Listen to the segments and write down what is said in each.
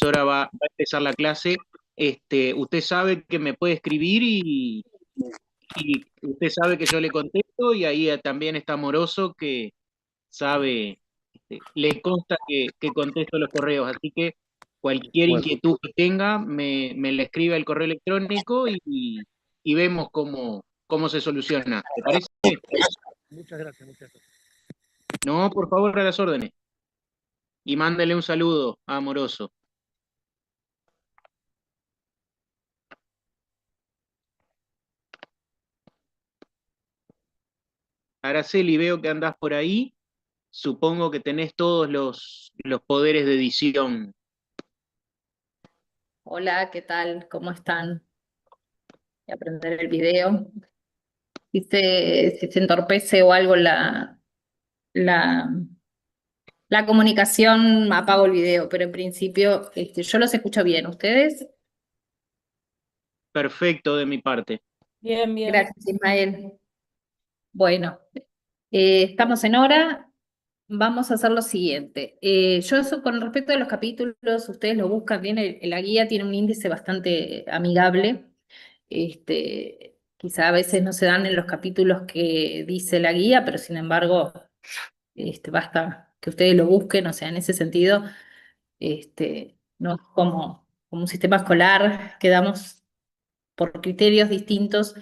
ahora va a empezar la clase. Usted sabe que me puede escribir y usted sabe que yo le contesto y ahí también está Amoroso que sabe, le consta que contesto los correos, así que cualquier Bueno, inquietud que tenga me la escribe al correo electrónico y vemos cómo se soluciona. ¿Te parece? muchas gracias, muchas gracias. No, por favor, a las órdenes. Y mándele un saludo a Amoroso. Araceli, veo que andás por ahí. Supongo que tenés todos los poderes de edición. Hola, ¿qué tal? ¿Cómo están? Voy a aprender el video. Si se entorpece o algo la, la comunicación, apago el video, pero en principio yo los escucho bien. ¿Ustedes? Perfecto de mi parte. Bien, bien. Gracias, Ismael. Bueno, estamos en hora. Vamos a hacer lo siguiente. Con respecto a los capítulos, ustedes lo buscan bien, la guía tiene un índice bastante amigable. Quizá a veces no se dan en los capítulos que dice la guía, pero sin embargo, basta que ustedes lo busquen, o sea, en ese sentido, no es como un sistema escolar que damos por criterios distintos.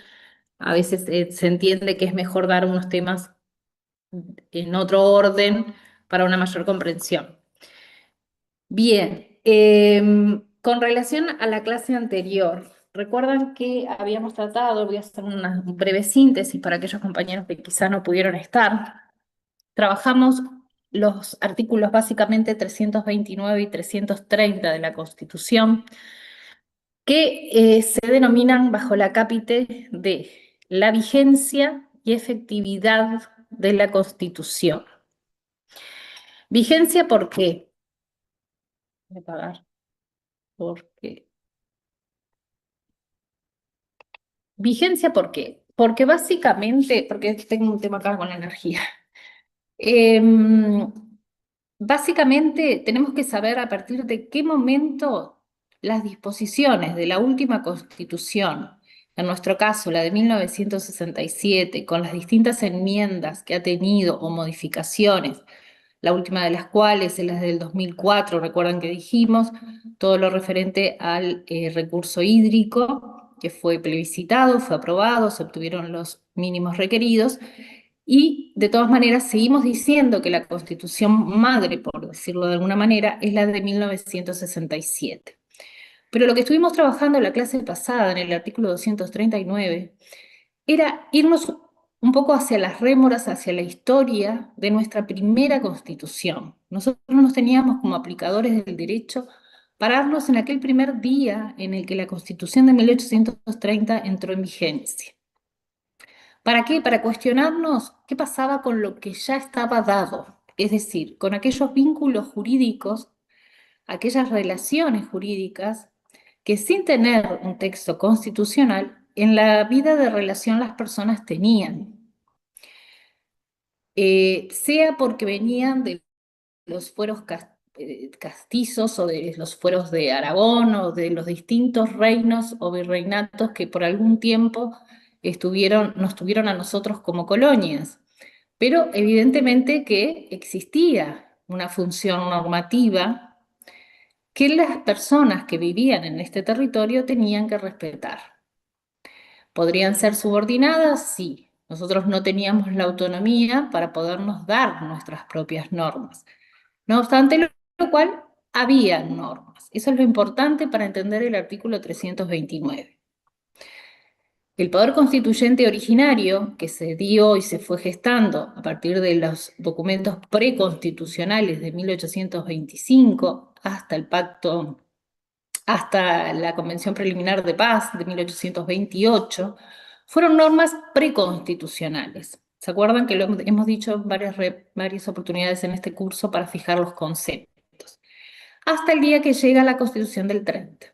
A veces se entiende que es mejor dar unos temas en otro orden para una mayor comprensión. Bien, con relación a la clase anterior, recuerdan que habíamos tratado, voy a hacer una breve síntesis para aquellos compañeros que quizá no pudieron estar. Trabajamos los artículos básicamente 329 y 330 de la Constitución, que se denominan bajo la cápite de la vigencia y efectividad de la Constitución. Vigencia, ¿por qué? Voy a pagar. Porque Vigencia, ¿por qué? Porque básicamente, porque tengo un tema acá con la energía. Em, Básicamente tenemos que saber a partir de qué momento las disposiciones de la última Constitución, en nuestro caso la de 1967, con las distintas enmiendas que ha tenido o modificaciones, la última de las cuales es la del 2004, recuerdan que dijimos, todo lo referente al recurso hídrico, que fue plebiscitado, fue aprobado, se obtuvieron los mínimos requeridos, y de todas maneras seguimos diciendo que la Constitución madre, por decirlo de alguna manera, es la de 1967. Pero lo que estuvimos trabajando en la clase pasada, en el artículo 239, era irnos un poco hacia las rémoras, hacia la historia de nuestra primera Constitución. Nosotros nos teníamos como aplicadores del derecho pararnos en aquel primer día en el que la Constitución de 1830 entró en vigencia. ¿Para qué? Para cuestionarnos qué pasaba con lo que ya estaba dado, es decir, con aquellos vínculos jurídicos, aquellas relaciones jurídicas que sin tener un texto constitucional, en la vida de relación las personas tenían. Sea porque venían de los fueros castizos o de los fueros de Aragón o de los distintos reinos o virreinatos que por algún tiempo nos tuvieron a nosotros como colonias. Pero evidentemente que existía una función normativa que las personas que vivían en este territorio tenían que respetar. ¿Podrían ser subordinadas? Sí. Nosotros no teníamos la autonomía para podernos dar nuestras propias normas. No obstante lo cual, había normas. Eso es lo importante para entender el artículo 329. El poder constituyente originario que se dio y se fue gestando a partir de los documentos preconstitucionales de 1825 hasta el pacto, hasta la Convención Preliminar de Paz de 1828, fueron normas preconstitucionales. ¿Se acuerdan que lo hemos dicho en varias oportunidades en este curso para fijar los conceptos? Hasta el día que llega la Constitución del 30.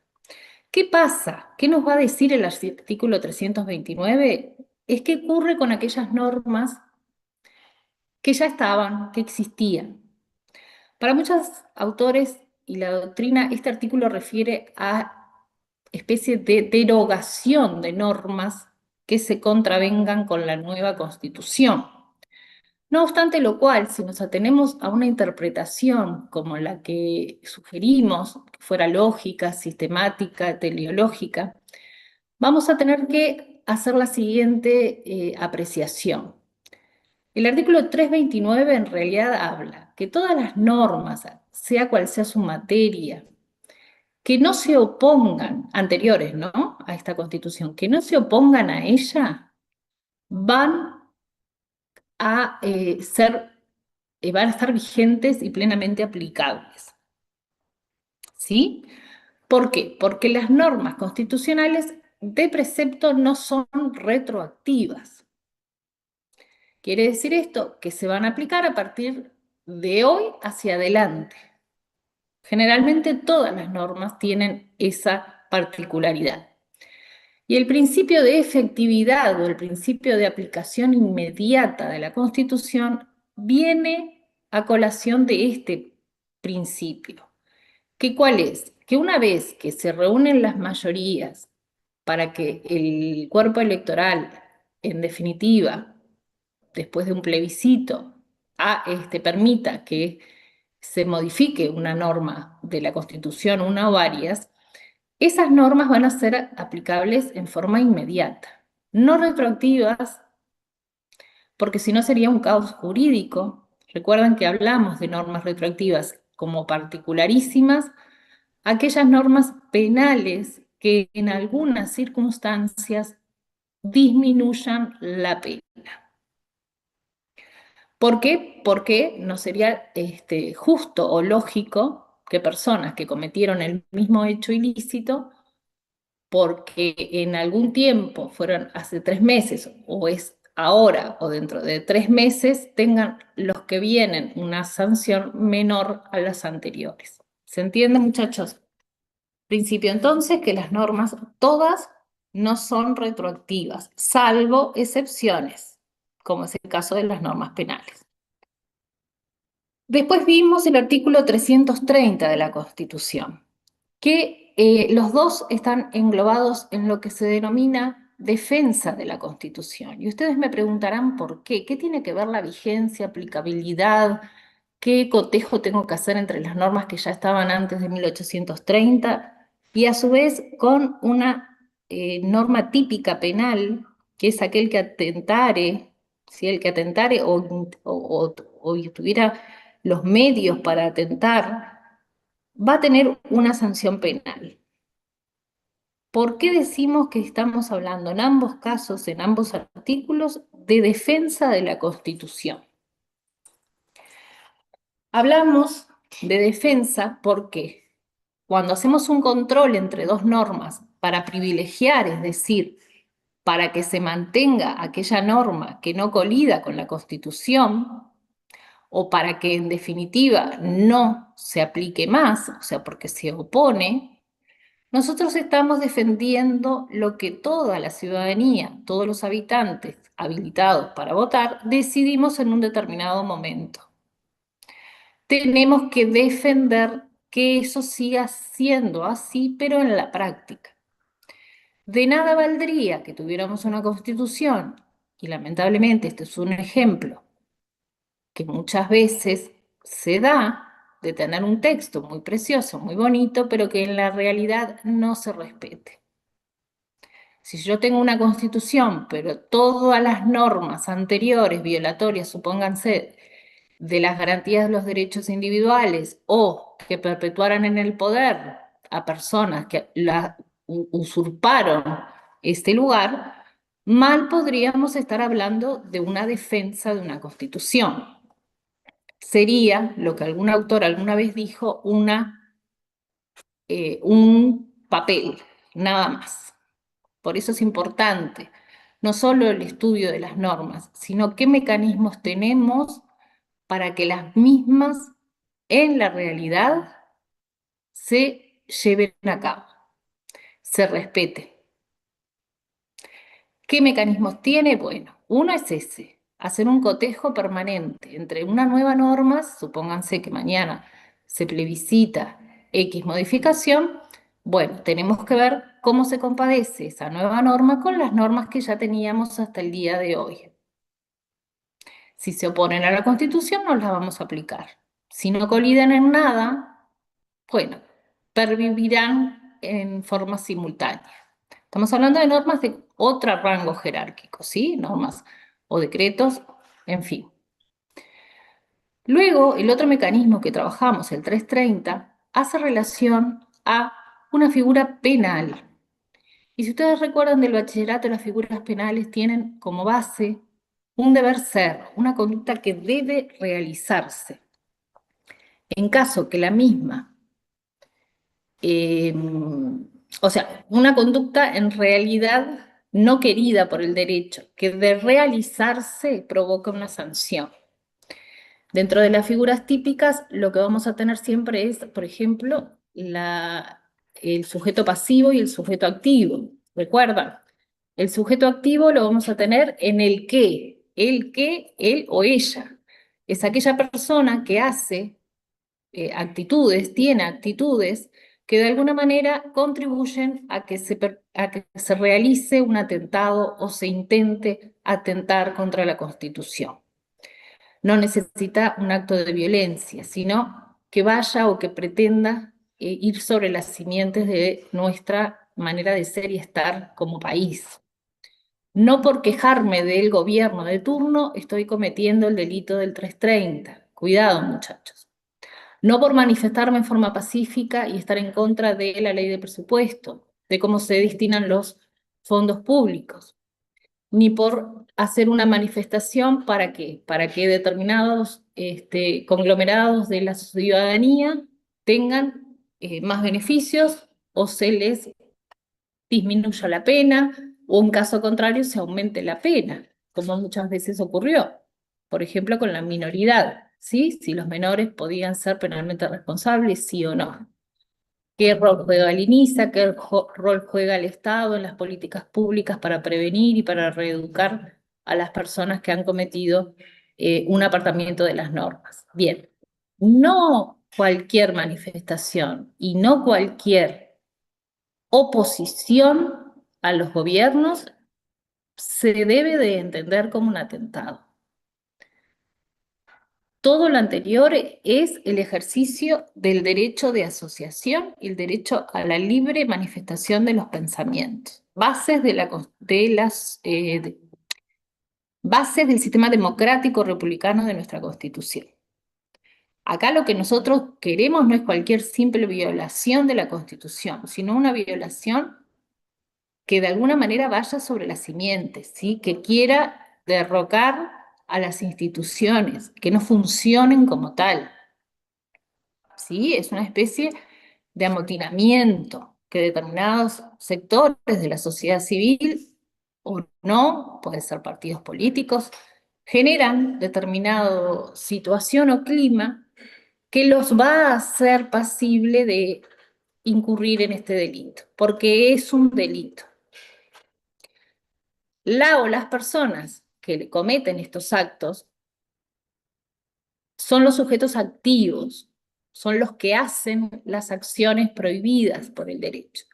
¿Qué pasa? ¿Qué nos va a decir el artículo 329? Es qué ocurre con aquellas normas que ya estaban, que existían. Para muchos autores y la doctrina, este artículo refiere a especie de derogación de normas que se contravengan con la nueva Constitución. No obstante lo cual, si nos atenemos a una interpretación como la que sugerimos, que fuera lógica, sistemática, teleológica, vamos a tener que hacer la siguiente apreciación. El artículo 329 en realidad habla que todas las normas, sea cual sea su materia, que no se opongan, anteriores, ¿no?, a esta Constitución, que no se opongan a ella, van a van a estar vigentes y plenamente aplicables. ¿Sí? ¿Por qué? Porque las normas constitucionales de precepto no son retroactivas. Quiere decir esto que se van a aplicar a partir de hoy hacia adelante. Generalmente todas las normas tienen esa particularidad. Y el principio de efectividad o el principio de aplicación inmediata de la Constitución viene a colación de este principio. ¿Que cuál es? Que una vez que se reúnen las mayorías para que el cuerpo electoral, en definitiva, después de un plebiscito, permita que se modifique una norma de la Constitución, una o varias, esas normas van a ser aplicables en forma inmediata, no retroactivas, porque si no sería un caos jurídico. Recuerden que hablamos de normas retroactivas como particularísimas, aquellas normas penales que en algunas circunstancias disminuyan la pena. ¿Por qué? Porque no sería justo o lógico que personas que cometieron el mismo hecho ilícito, porque en algún tiempo, fueron hace 3 meses, o es ahora, o dentro de 3 meses, tengan los que vienen una sanción menor a las anteriores. ¿Se entiende, muchachos? Principio entonces que las normas todas no son retroactivas, salvo excepciones, como es el caso de las normas penales. Después vimos el artículo 330 de la Constitución, que los dos están englobados en lo que se denomina defensa de la Constitución. Y ustedes me preguntarán por qué. ¿Qué tiene que ver la vigencia, aplicabilidad? ¿Qué cotejo tengo que hacer entre las normas que ya estaban antes de 1830 y a su vez con una norma típica penal, que es aquel que atentare, ¿sí?, el que atentare o tuviera los medios para atentar, va a tener una sanción penal? ¿Por qué decimos que estamos hablando en ambos casos, en ambos artículos, de defensa de la Constitución? Hablamos de defensa porque cuando hacemos un control entre dos normas para privilegiar, es decir, para que se mantenga aquella norma que no colida con la Constitución, o para que en definitiva no se aplique más, o sea, porque se opone, nosotros estamos defendiendo lo que toda la ciudadanía, todos los habitantes habilitados para votar, decidimos en un determinado momento. Tenemos que defender que eso siga siendo así, pero en la práctica. De nada valdría que tuviéramos una Constitución, y lamentablemente este es un ejemplo que muchas veces se da, de tener un texto muy precioso, muy bonito, pero que en la realidad no se respete. Si yo tengo una Constitución, pero todas las normas anteriores violatorias, supónganse, de las garantías de los derechos individuales o que perpetuaran en el poder a personas que usurparon este lugar, mal podríamos estar hablando de una defensa de una Constitución. Sería lo que algún autor alguna vez dijo, un papel, nada más. Por eso es importante no solo el estudio de las normas, sino qué mecanismos tenemos para que las mismas en la realidad se lleven a cabo, se respeten. ¿Qué mecanismos tiene? Bueno, uno es ese, hacer un cotejo permanente entre una nueva norma, supónganse que mañana se plebiscita X modificación, bueno, tenemos que ver cómo se compadece esa nueva norma con las normas que ya teníamos hasta el día de hoy. Si se oponen a la Constitución, no las vamos a aplicar. Si no coliden en nada, bueno, pervivirán en forma simultánea. Estamos hablando de normas de otro rango jerárquico, ¿sí? Normas o decretos, en fin. Luego, el otro mecanismo que trabajamos, el 330, hace relación a una figura penal. Y si ustedes recuerdan del bachillerato, las figuras penales tienen como base un deber ser, una conducta que debe realizarse. En caso que la misma, o sea, una conducta en realidad no querida por el derecho, que de realizarse provoca una sanción. Dentro de las figuras típicas, lo que vamos a tener siempre es, por ejemplo, el sujeto pasivo y el sujeto activo. ¿Recuerdan? El sujeto activo lo vamos a tener en el que, él o ella. Es aquella persona que hace actitudes, tiene actitudes que de alguna manera contribuyen a que se realice un atentado o se intente atentar contra la Constitución. No necesita un acto de violencia, sino que vaya o que pretenda ir sobre las simientes de nuestra manera de ser y estar como país. No por quejarme del gobierno de turno estoy cometiendo el delito del 330. Cuidado, muchachos. No por manifestarme en forma pacífica y estar en contra de la ley de presupuesto, de cómo se destinan los fondos públicos, ni por hacer una manifestación para qué, para que determinados conglomerados de la ciudadanía tengan más beneficios o se les disminuya la pena, o en caso contrario se aumente la pena, como muchas veces ocurrió, por ejemplo con la minoridad, ¿sí? Si los menores podían ser penalmente responsables, sí o no. ¿Qué rol juega el INISA? ¿Qué rol juega el Estado en las políticas públicas para prevenir y para reeducar a las personas que han cometido un apartamiento de las normas? Bien, no cualquier manifestación y no cualquier oposición a los gobiernos se debe de entender como un atentado. Todo lo anterior es el ejercicio del derecho de asociación y el derecho a la libre manifestación de los pensamientos, bases bases del sistema democrático republicano de nuestra Constitución. Acá lo que nosotros queremos no es cualquier simple violación de la Constitución, sino una violación que de alguna manera vaya sobre las simientes, ¿sí? Que quiera derrocar a las instituciones, que no funcionen como tal. ¿Sí? Es una especie de amotinamiento que determinados sectores de la sociedad civil, o no, pueden ser partidos políticos, generan determinada situación o clima que los va a hacer pasible de incurrir en este delito, porque es un delito. La o las personas que cometen estos actos son los sujetos activos, son los que hacen las acciones prohibidas por el derecho.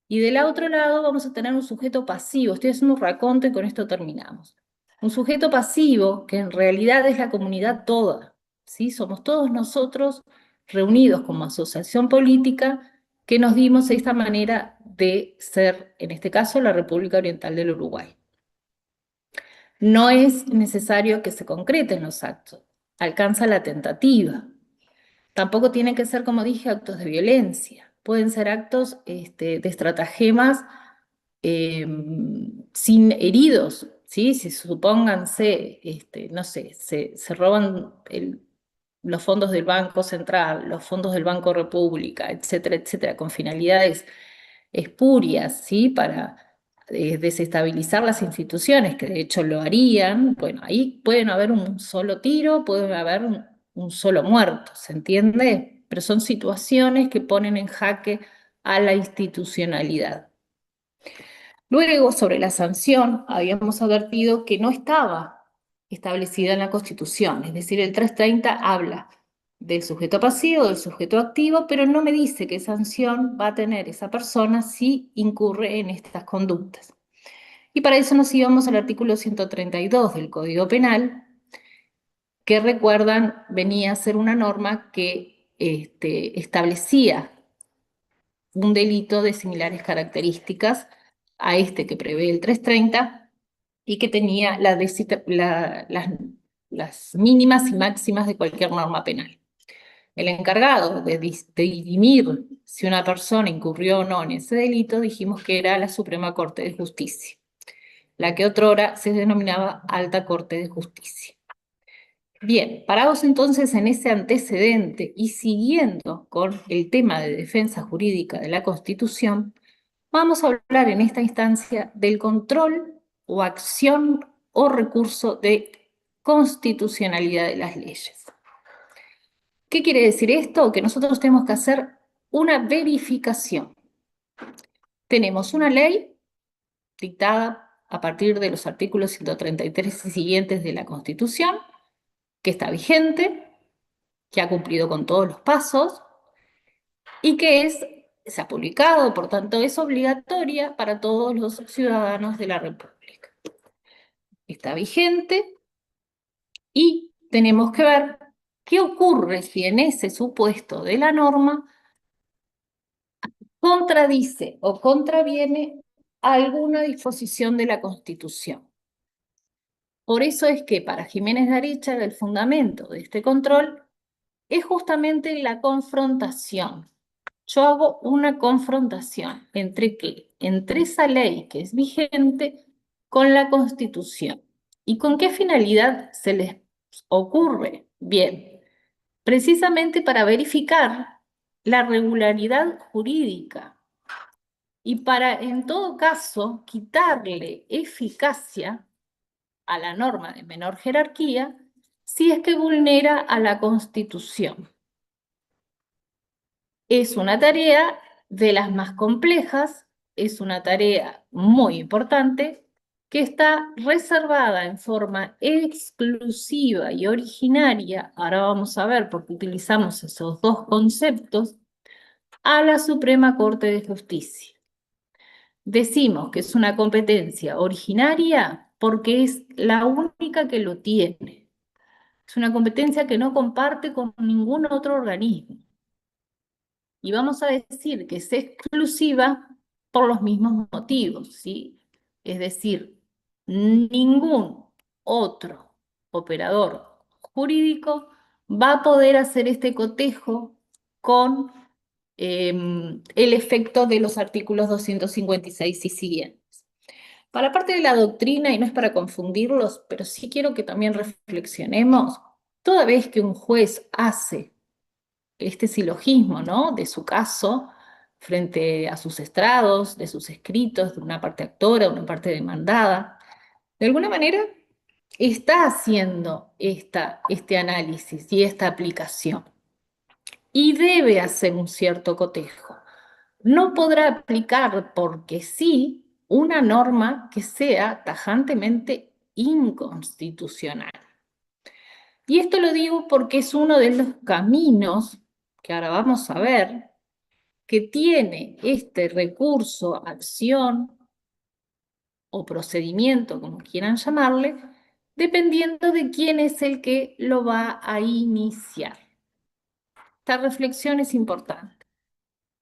Y del otro lado vamos a tener un sujeto pasivo. Estoy haciendo un raconto y con esto terminamos. Un sujeto pasivo que en realidad es la comunidad toda, ¿sí? Somos todos nosotros reunidos como asociación política que nos dimos esta manera de ser, en este caso, la República Oriental del Uruguay. No es necesario que se concreten los actos, alcanza la tentativa. Tampoco tienen que ser, como dije, actos de violencia. Pueden ser actos de estratagemas sin heridos, ¿sí? Si supónganse, no sé, se roban los fondos del Banco Central, los fondos del Banco República, etcétera, con finalidades espurias, ¿sí? Para desestabilizar las instituciones, que de hecho lo harían. Bueno, ahí pueden haber un solo tiro, puede haber un solo muerto, ¿se entiende? Pero son situaciones que ponen en jaque a la institucionalidad. Luego, sobre la sanción, habíamos advertido que no estaba establecida en la Constitución, es decir, el 330 habla del sujeto pasivo o del sujeto activo, pero no me dice qué sanción va a tener esa persona si incurre en estas conductas. Y para eso nos íbamos al artículo 132 del Código Penal, que recuerdan, venía a ser una norma que establecía un delito de similares características a este que prevé el 330 y que tenía las mínimas y máximas de cualquier norma penal. El encargado de dirimir si una persona incurrió o no en ese delito, dijimos que era la Suprema Corte de Justicia, la que otrora se denominaba Alta Corte de Justicia. Bien, parados entonces en ese antecedente y siguiendo con el tema de defensa jurídica de la Constitución, vamos a hablar en esta instancia del control o acción o recurso de constitucionalidad de las leyes. ¿Qué quiere decir esto? Que nosotros tenemos que hacer una verificación. Tenemos una ley dictada a partir de los artículos 133 y siguientes de la Constitución, que está vigente, que ha cumplido con todos los pasos y que se ha publicado, por tanto es obligatoria para todos los ciudadanos de la República. Está vigente y tenemos que ver qué ocurre si en ese supuesto de la norma contradice o contraviene alguna disposición de la Constitución. Por eso es que para Jiménez de Aricha el fundamento de este control es justamente la confrontación. Yo hago una confrontación ¿entre qué? Entre esa ley que es vigente con la Constitución. ¿Y con qué finalidad se les ocurre? Bien, precisamente para verificar la regularidad jurídica y para, en todo caso, quitarle eficacia a la norma de menor jerarquía si es que vulnera a la Constitución. Es una tarea de las más complejas, es una tarea muy importante que está reservada en forma exclusiva y originaria, ahora vamos a ver por qué utilizamos esos dos conceptos, a la Suprema Corte de Justicia. Decimos que es una competencia originaria porque es la única que lo tiene. Es una competencia que no comparte con ningún otro organismo. Y vamos a decir que es exclusiva por los mismos motivos, ¿sí? Es decir, ningún otro operador jurídico va a poder hacer este cotejo con el efecto de los artículos 256 y siguientes. Para parte de la doctrina, y no es para confundirlos, pero sí quiero que también reflexionemos, toda vez que un juez hace este silogismo, ¿no?, de su caso frente a sus estrados, de sus escritos, de una parte actora, de una parte demandada, de alguna manera está haciendo este análisis y esta aplicación. Y debe hacer un cierto cotejo. No podrá aplicar porque sí una norma que sea tajantemente inconstitucional. Y esto lo digo porque es uno de los caminos que ahora vamos a ver que tiene este recurso, acción o procedimiento, como quieran llamarle, dependiendo de quién es el que lo va a iniciar. Esta reflexión es importante.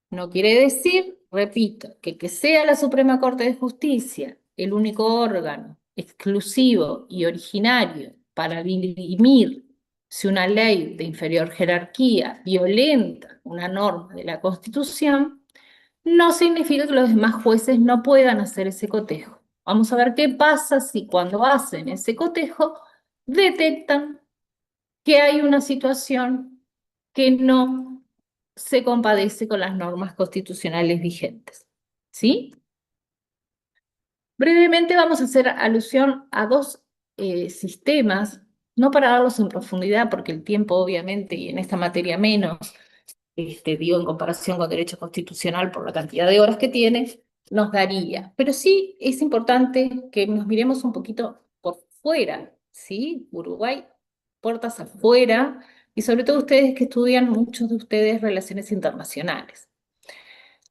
No quiere decir, repito, que sea la Suprema Corte de Justicia el único órgano exclusivo y originario para dirimir si una ley de inferior jerarquía violenta una norma de la Constitución, no significa que los demás jueces no puedan hacer ese cotejo. Vamos a ver qué pasa si cuando hacen ese cotejo detectan que hay una situación que no se compadece con las normas constitucionales vigentes. ¿Sí? Brevemente vamos a hacer alusión a dos sistemas, no para darlos en profundidad, porque el tiempo obviamente, y en esta materia menos, digo en comparación con derecho constitucional por la cantidad de horas que tiene, nos daría. Pero sí es importante que nos miremos un poquito por fuera, ¿sí? Uruguay, puertas afuera, y sobre todo ustedes que estudian, muchos de ustedes, relaciones internacionales.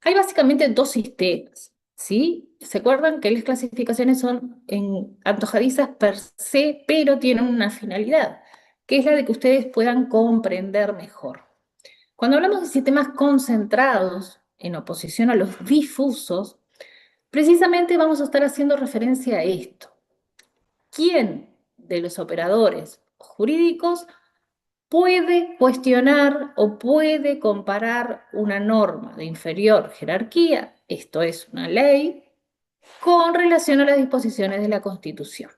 Hay básicamente dos sistemas, ¿sí? ¿Se acuerdan que las clasificaciones son antojadizas per se, pero tienen una finalidad, que es la de que ustedes puedan comprender mejor? Cuando hablamos de sistemas concentrados, en oposición a los difusos, precisamente vamos a estar haciendo referencia a esto. ¿Quién de los operadores jurídicos puede cuestionar o puede comparar una norma de inferior jerarquía, esto es una ley, con relación a las disposiciones de la Constitución?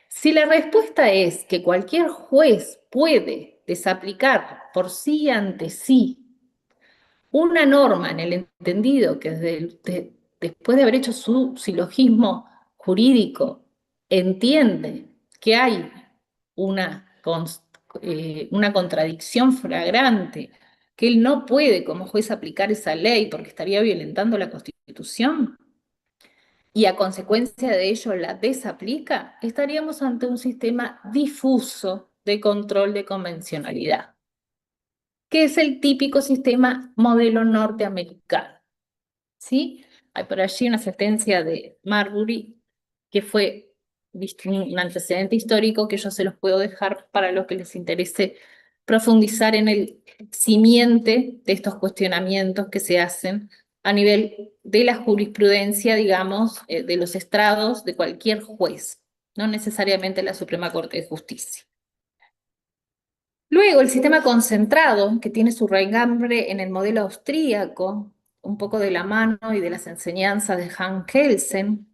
Si la respuesta es que cualquier juez puede desaplicar por sí ante sí una norma en el entendido que después de haber hecho su silogismo jurídico entiende que hay una contradicción flagrante, que él no puede como juez aplicar esa ley porque estaría violentando la Constitución, y a consecuencia de ello la desaplica, estaríamos ante un sistema difuso de control de convencionalidad, que es el típico sistema modelo norteamericano, ¿sí? Hay por allí una sentencia de Marbury que fue un antecedente histórico que yo se los puedo dejar para los que les interese profundizar en el simiente de estos cuestionamientos que se hacen a nivel de la jurisprudencia, digamos, de los estrados de cualquier juez, no necesariamente la Suprema Corte de Justicia. Luego, el sistema concentrado, que tiene su raigambre en el modelo austríaco, un poco de la mano y de las enseñanzas de Hans Kelsen,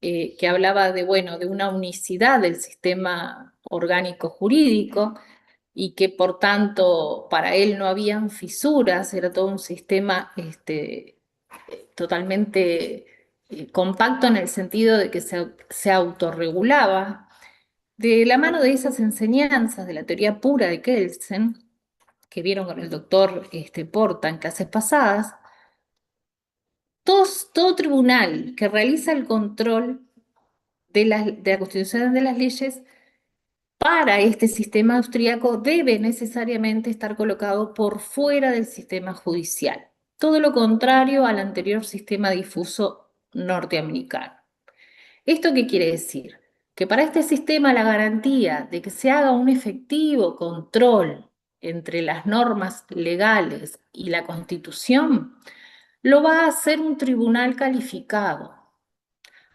que hablaba de, bueno, de una unicidad del sistema orgánico jurídico y que por tanto para él no habían fisuras, era todo un sistema totalmente compacto en el sentido de que se autorregulaba. De la mano de esas enseñanzas de la teoría pura de Kelsen, que vieron con el doctor Porta en clases pasadas, todo tribunal que realiza el control de la constitución de las leyes para este sistema austríaco debe necesariamente estar colocado por fuera del sistema judicial. Todo lo contrario al anterior sistema difuso norteamericano. ¿Esto qué quiere decir? Que para este sistema la garantía de que se haga un efectivo control entre las normas legales y la Constitución lo va a hacer un tribunal calificado.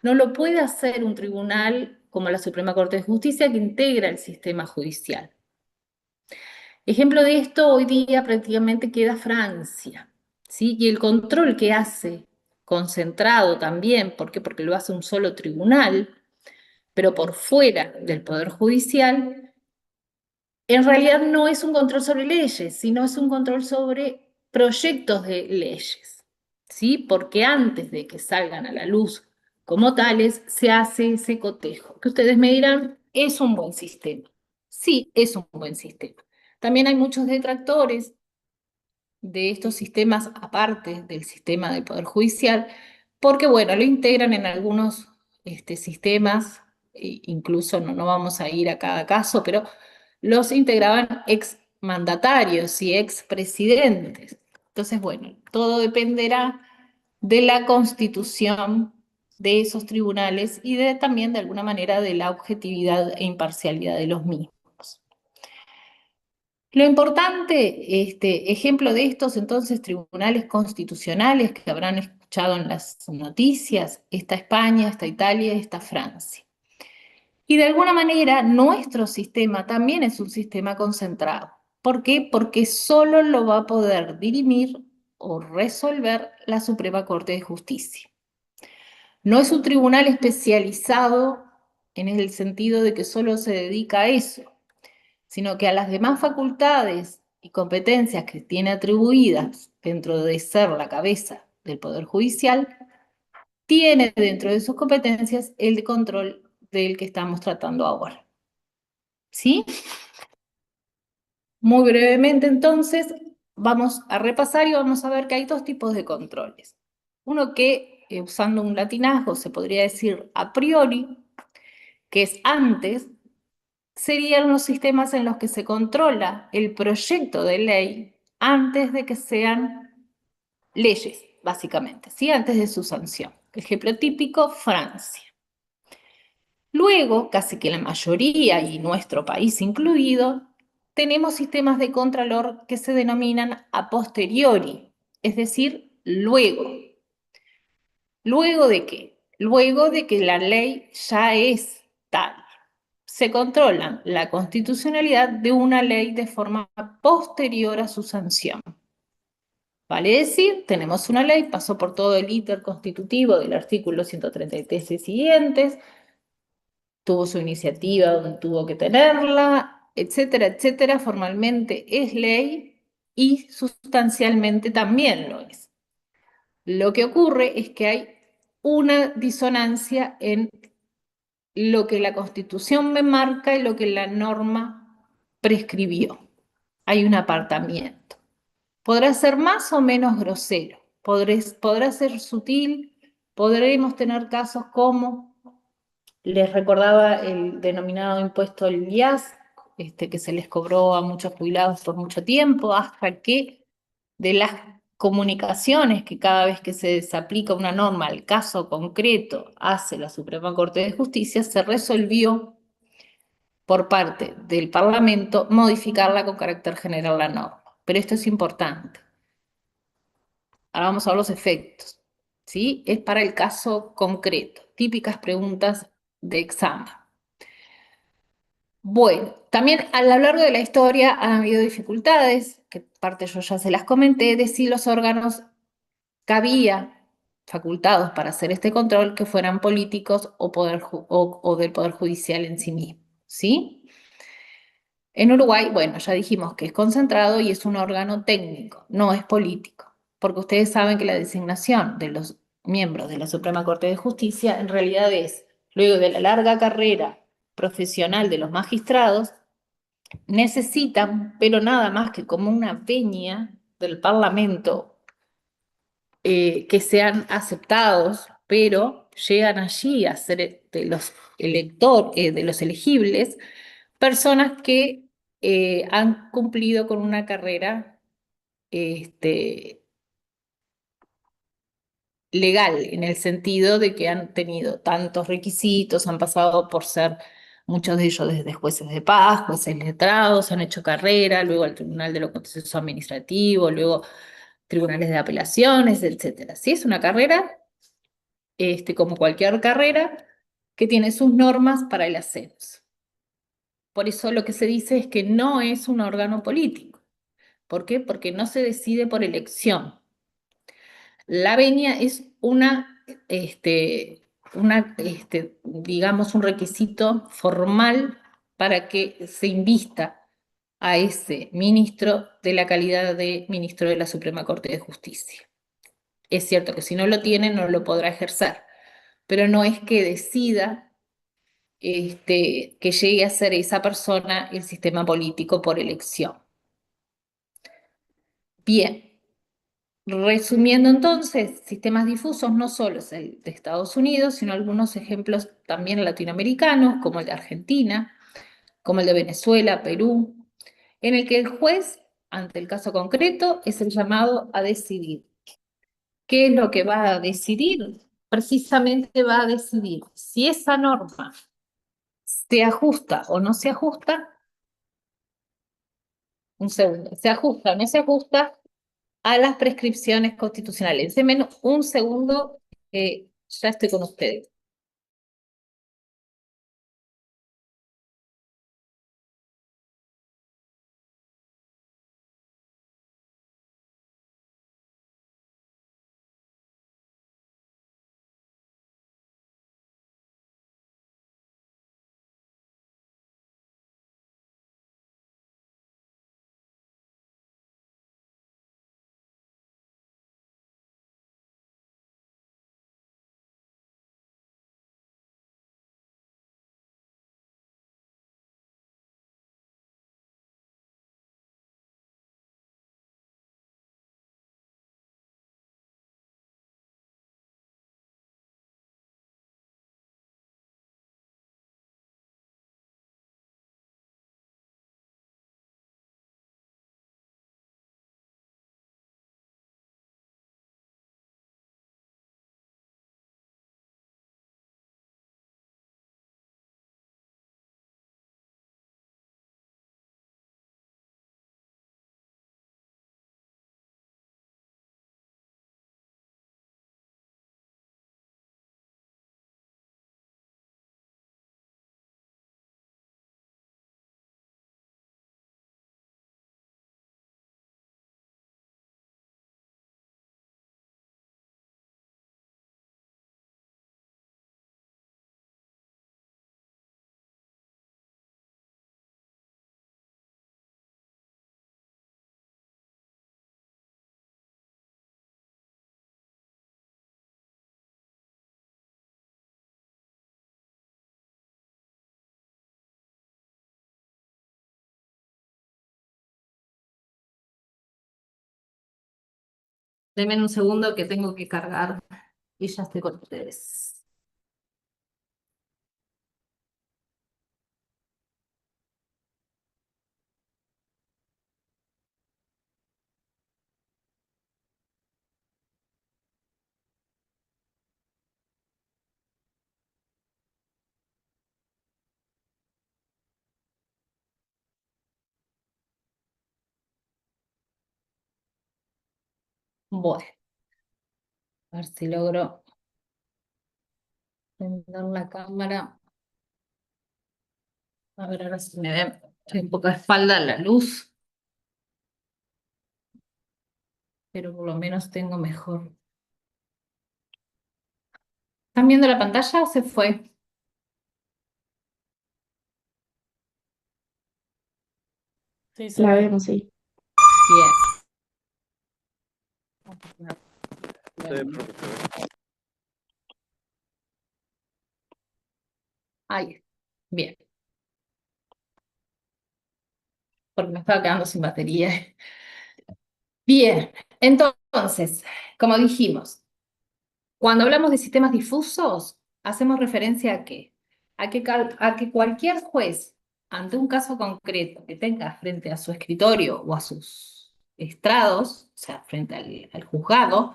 No lo puede hacer un tribunal como la Suprema Corte de Justicia que integra el sistema judicial. Ejemplo de esto hoy día prácticamente queda Francia, ¿sí? Y el control que hace, concentrado también, ¿por qué? Porque lo hace un solo tribunal, pero por fuera del Poder Judicial, en realidad no es un control sobre leyes, sino es un control sobre proyectos de leyes, ¿sí? Porque antes de que salgan a la luz como tales, se hace ese cotejo, que ustedes me dirán, ¿es un buen sistema? Sí, es un buen sistema. También hay muchos detractores de estos sistemas aparte del sistema del Poder Judicial, porque, bueno, lo integran en algunos sistemas, incluso no vamos a ir a cada caso, pero los integraban ex mandatarios y ex presidentes. Entonces, bueno, todo dependerá de la constitución de esos tribunales y también de alguna manera de la objetividad e imparcialidad de los mismos. Lo importante, ejemplo de estos entonces tribunales constitucionales que habrán escuchado en las noticias, está España, está Italia, está Francia. Y de alguna manera nuestro sistema también es un sistema concentrado. ¿Por qué? Porque solo lo va a poder dirimir o resolver la Suprema Corte de Justicia. No es un tribunal especializado en el sentido de que solo se dedica a eso, sino que a las demás facultades y competencias que tiene atribuidas dentro de ser la cabeza del Poder Judicial, tiene dentro de sus competencias el de control del que estamos tratando ahora. ¿Sí? Muy brevemente, entonces, vamos a repasar y vamos a ver que hay dos tipos de controles. Uno que, usando un latinazgo, se podría decir a priori, que es antes serían los sistemas en los que se controla el proyecto de ley antes de que sean leyes, básicamente, ¿sí? Antes de su sanción. Ejemplo típico, Francia. Luego, casi que la mayoría, y nuestro país incluido, tenemos sistemas de contralor que se denominan a posteriori, es decir, luego. ¿Luego de qué? Luego de que la ley ya es tal. Se controla la constitucionalidad de una ley de forma posterior a su sanción. Vale decir, tenemos una ley, pasó por todo el íter constitutivo del artículo 133 y siguientes, tuvo su iniciativa donde tuvo que tenerla, etcétera, etcétera, formalmente es ley y sustancialmente también lo es. Lo que ocurre es que hay una disonancia en lo que la Constitución me marca y lo que la norma prescribió. Hay un apartamiento. Podrá ser más o menos grosero, podrá ser sutil, podremos tener casos como, les recordaba el denominado impuesto al IAS, que se les cobró a muchos jubilados por mucho tiempo, hasta que de las comunicaciones que cada vez que se desaplica una norma al caso concreto hace la Suprema Corte de Justicia, se resolvió por parte del Parlamento modificarla con carácter general la norma. Pero esto es importante. Ahora vamos a ver los efectos. ¿Sí? Es para el caso concreto. Típicas preguntas de examen. Bueno, también a lo largo de la historia han habido dificultades, que parte yo ya se las comenté, de si los órganos que había facultados para hacer este control que fueran políticos o del Poder Judicial en sí mismo, ¿sí? En Uruguay, bueno, ya dijimos que es concentrado y es un órgano técnico, no es político, porque ustedes saben que la designación de los miembros de la Suprema Corte de Justicia en realidad es, luego de la larga carrera profesional de los magistrados, necesitan, pero nada más que como una veña del Parlamento, que sean aceptados, pero llegan allí a ser de los de los elegibles, personas que han cumplido con una carrera legal, en el sentido de que han tenido tantos requisitos, han pasado por ser muchos de ellos desde jueces de paz, jueces letrados, han hecho carrera, luego al Tribunal de lo Contencioso Administrativo, luego tribunales de apelaciones, etcétera. Sí, es una carrera, como cualquier carrera, que tiene sus normas para el ascenso. Por eso lo que se dice es que no es un órgano político. ¿Por qué? Porque no se decide por elección. La venia es digamos, un requisito formal para que se invista a ese ministro de la calidad de ministro de la Suprema Corte de Justicia. Es cierto que si no lo tiene, no lo podrá ejercer, pero no es que decida que llegue a ser esa persona el sistema político por elección. Bien. Resumiendo entonces, sistemas difusos no solo es el de Estados Unidos, sino algunos ejemplos también latinoamericanos, como el de Argentina, como el de Venezuela, Perú, en el que el juez, ante el caso concreto, es el llamado a decidir. ¿Qué es lo que va a decidir? Precisamente va a decidir si esa norma se ajusta o no se ajusta, un segundo, se ajusta o no se ajusta a las prescripciones constitucionales. Denme un segundo, ya estoy con ustedes. Denme un segundo que tengo que cargar y ya estoy con ustedes. Bueno, a ver si logro prender la cámara. A ver, ahora si me ven. Estoy un poco de espalda a la luz, pero por lo menos tengo mejor. ¿Están viendo la pantalla o se fue? Sí, se La ve. vemos, sí. Bien. Sí, profe, se ve. Ahí. Bien. Porque me estaba quedando sin batería. Bien. Entonces, como dijimos, cuando hablamos de sistemas difusos, hacemos referencia a qué? A que cualquier juez, ante un caso concreto que tenga frente a su escritorio o a sus estrados, o sea, frente al juzgado,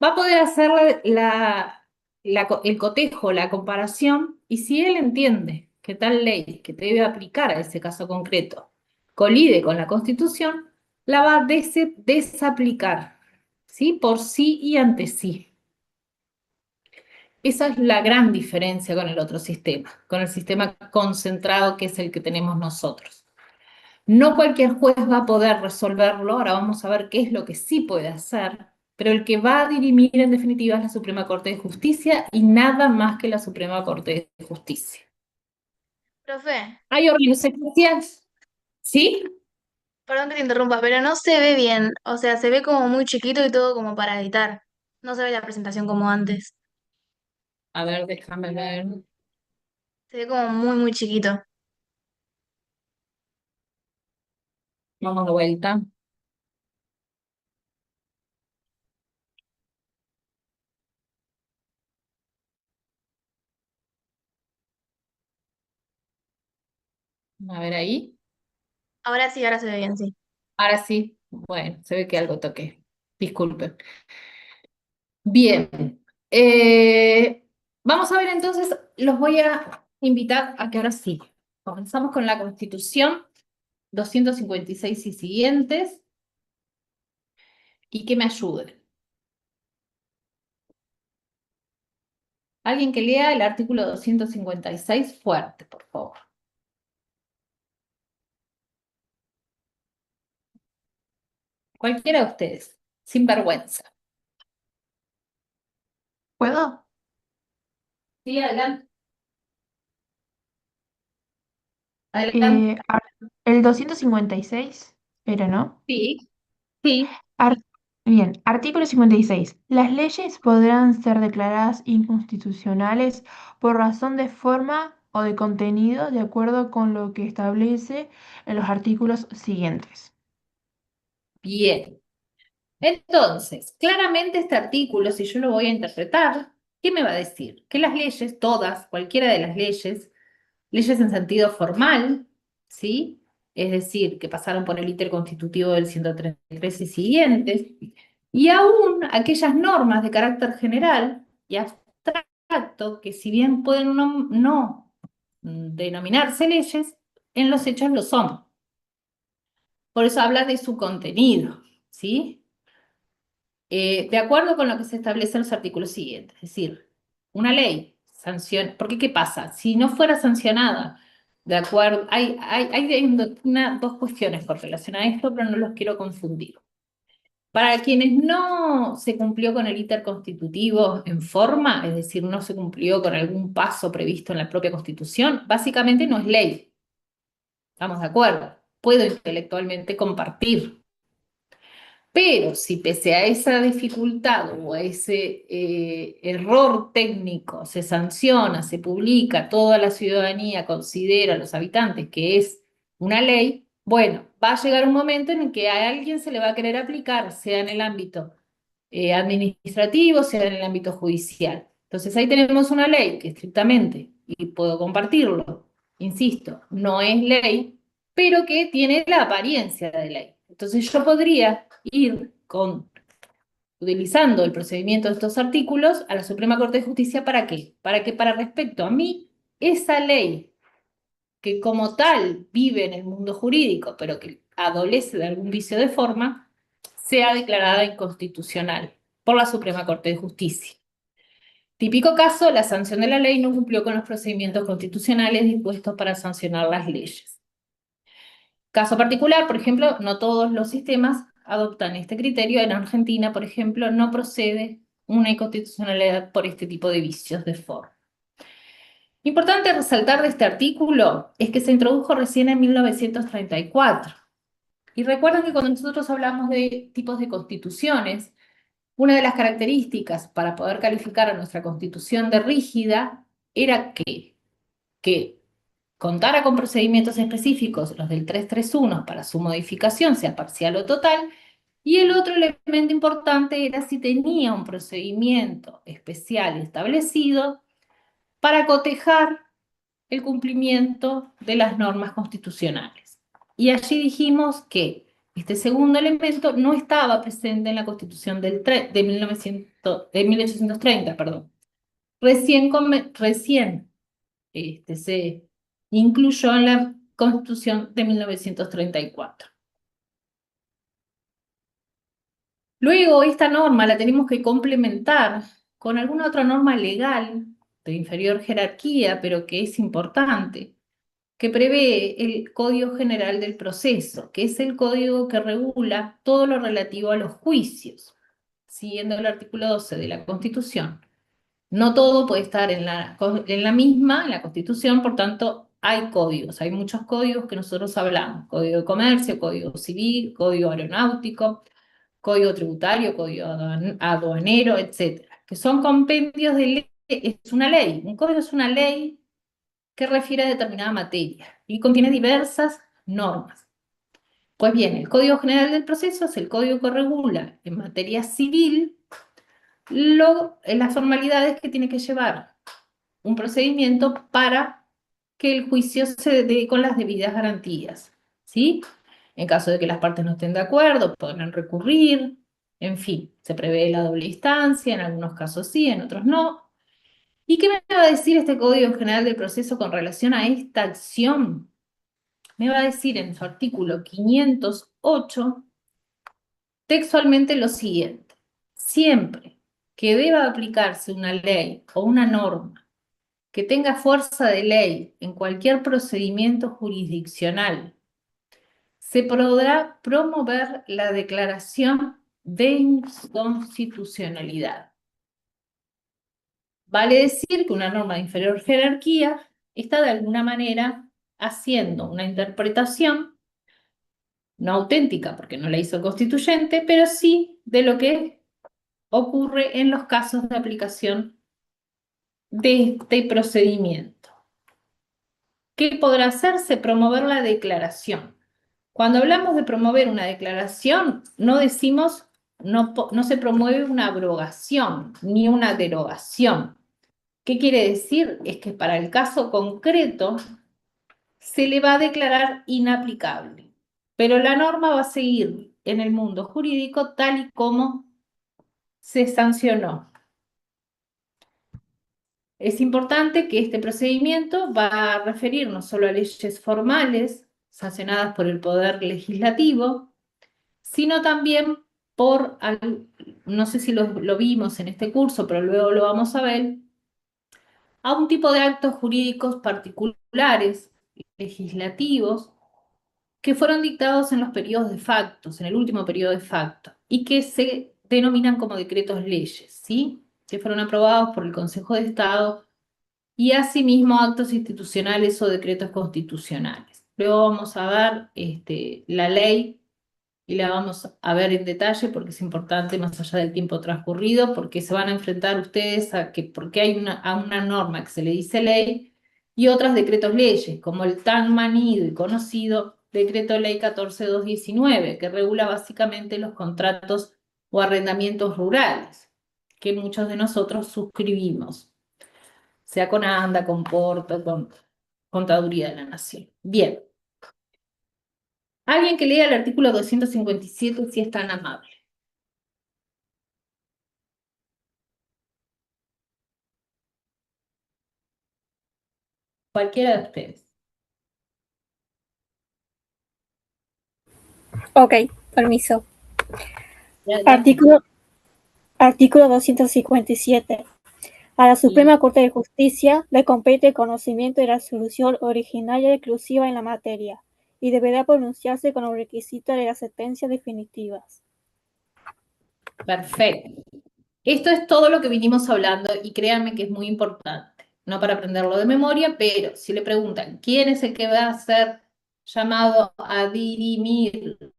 va a poder hacer el cotejo, la comparación, y si él entiende que tal ley que debe aplicar a ese caso concreto colide con la Constitución, la va a desaplicar, ¿sí? Por sí y ante sí. Esa es la gran diferencia con el otro sistema, con el sistema concentrado que es el que tenemos nosotros. No cualquier juez va a poder resolverlo, ahora vamos a ver qué es lo que sí puede hacer, pero el que va a dirimir en definitiva es la Suprema Corte de Justicia y nada más que la Suprema Corte de Justicia. Profe, ¿Hay organizaciones? ¿Sí? perdón que te interrumpa, pero no se ve bien. O sea, se ve como muy chiquito y todo como para editar. No se ve la presentación como antes. A ver, déjame ver. Se ve como muy, muy chiquito. Vamos de vuelta. A ver ahí. Ahora sí, ahora se ve bien, sí. Ahora sí. Bueno, se ve que algo toqué. Disculpen. Bien, vamos a ver entonces, los voy a invitar a que ahora sí, comenzamos con la Constitución 256 y siguientes, y que me ayuden. Alguien que lea el artículo 256 fuerte, por favor. Cualquiera de ustedes, sin vergüenza. ¿Puedo? Sí, adelante. Adelante. El 256, pero no. Sí, sí. Ar- Bien, artículo 56. Las leyes podrán ser declaradas inconstitucionales por razón de forma o de contenido, de acuerdo con lo que establece en los artículos siguientes. Bien. Entonces, claramente este artículo, si yo lo voy a interpretar, ¿qué me va a decir? Que las leyes, todas, cualquiera de las leyes, leyes en sentido formal, ¿sí? Es decir, que pasaron por el íter constitutivo del 133 y siguientes, y aún aquellas normas de carácter general y abstracto, que si bien pueden no denominarse leyes, en los hechos lo son. Por eso habla de su contenido, ¿sí? De acuerdo con lo que se establece en los artículos siguientes. Es decir, una ley sanciona, porque ¿qué pasa? Si no fuera sancionada, de acuerdo, dos cuestiones con relación a esto, pero no los quiero confundir. Para quienes no se cumplió con el íter constitutivo en forma, es decir, no se cumplió con algún paso previsto en la propia Constitución, básicamente no es ley. ¿Estamos de acuerdo? Puedo intelectualmente compartir. Pero si pese a esa dificultad o a ese error técnico se sanciona, se publica, toda la ciudadanía considera a los habitantes que es una ley, bueno, va a llegar un momento en el que a alguien se le va a querer aplicar, sea en el ámbito administrativo, sea en el ámbito judicial. Entonces ahí tenemos una ley que estrictamente, y puedo compartirlo, insisto, no es ley, pero que tiene la apariencia de ley. Entonces yo podría ir utilizando el procedimiento de estos artículos a la Suprema Corte de Justicia, ¿para qué? Para que para respecto a mí, esa ley que como tal vive en el mundo jurídico, pero que adolece de algún vicio de forma, sea declarada inconstitucional por la Suprema Corte de Justicia. Típico caso, la sanción de la ley no cumplió con los procedimientos constitucionales dispuestos para sancionar las leyes. Caso particular, por ejemplo, no todos los sistemas adoptan este criterio. En Argentina, por ejemplo, no procede una inconstitucionalidad por este tipo de vicios de forma. Importante resaltar de este artículo es que se introdujo recién en 1934. Y recuerden que cuando nosotros hablamos de tipos de constituciones, una de las características para poder calificar a nuestra constitución de rígida era que contara con procedimientos específicos, los del 331, para su modificación, sea parcial o total, y el otro elemento importante era si tenía un procedimiento especial establecido para cotejar el cumplimiento de las normas constitucionales. Y allí dijimos que este segundo elemento no estaba presente en la Constitución de 1830, perdón. Recién se incluyó en la Constitución de 1934. Luego, esta norma la tenemos que complementar con alguna otra norma legal de inferior jerarquía, pero que es importante, que prevé el Código General del Proceso, que es el código que regula todo lo relativo a los juicios, siguiendo el artículo 12 de la Constitución. No todo puede estar en la Constitución, por tanto, hay códigos, hay muchos códigos que nosotros hablamos: Código de Comercio, Código Civil, Código Aeronáutico, Código Tributario, Código Aduanero, etcétera, que son compendios de ley. Es una ley, un código es una ley que refiere a determinada materia y contiene diversas normas. Pues bien, el Código General del Proceso es el código que regula en materia civil las formalidades que tiene que llevar un procedimiento para que el juicio se dé con las debidas garantías, ¿sí? En caso de que las partes no estén de acuerdo, podrán recurrir, en fin, se prevé la doble instancia, en algunos casos sí, en otros no. ¿Y qué me va a decir este Código General del Proceso con relación a esta acción? Me va a decir en su artículo 508 textualmente lo siguiente: siempre que deba aplicarse una ley o una norma que tenga fuerza de ley en cualquier procedimiento jurisdiccional, se podrá promover la declaración de inconstitucionalidad. Vale decir que una norma de inferior jerarquía está de alguna manera haciendo una interpretación, no auténtica porque no la hizo el constituyente, pero sí de lo que ocurre en los casos de aplicación de este procedimiento. ¿Qué podrá hacerse? Promover la declaración. Cuando hablamos de promover una declaración, no decimos, no se promueve una abrogación ni una derogación. ¿Qué quiere decir? Es que para el caso concreto se le va a declarar inaplicable, pero la norma va a seguir en el mundo jurídico tal y como se sancionó. Es importante que este procedimiento va a referir no solo a leyes formales sancionadas por el Poder Legislativo, sino también por, no sé si lo vimos en este curso, pero luego lo vamos a ver, a un tipo de actos jurídicos particulares, legislativos, que fueron dictados en los periodos de facto, en el último periodo de facto, y que se denominan como decretos leyes, ¿sí? Que fueron aprobados por el Consejo de Estado, y asimismo actos institucionales o decretos constitucionales. Luego vamos a ver la ley y la vamos a ver en detalle porque es importante más allá del tiempo transcurrido, porque se van a enfrentar ustedes a que porque hay a una norma que se le dice ley y otras decretos leyes, como el tan manido y conocido Decreto Ley 14.219, que regula básicamente los contratos o arrendamientos rurales, que muchos de nosotros suscribimos, sea con ANDA, con Porta, con Contaduría de la Nación. Bien. Alguien que lea el artículo 257 si es tan amable. Cualquiera de ustedes. Ok, permiso. Ya, Artículo 257. A la Suprema Corte de Justicia le compete el conocimiento de la solución originaria y exclusiva en la materia, y deberá pronunciarse con los requisitos de las sentencias definitivas. Perfecto. Esto es todo lo que vinimos hablando y créanme que es muy importante. No para aprenderlo de memoria, pero si le preguntan quién es el que va a ser llamado a dirimir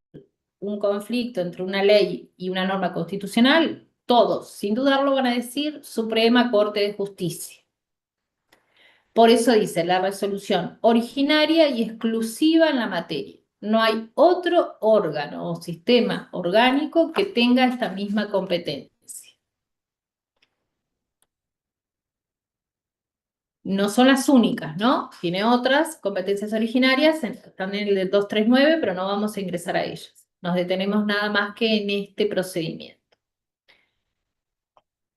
un conflicto entre una ley y una norma constitucional, todos, sin dudarlo, van a decir Suprema Corte de Justicia. Por eso dice la resolución originaria y exclusiva en la materia. No hay otro órgano o sistema orgánico que tenga esta misma competencia. No son las únicas, ¿no? Tiene otras competencias originarias, están en el 239, pero no vamos a ingresar a ellas. Nos detenemos nada más que en este procedimiento.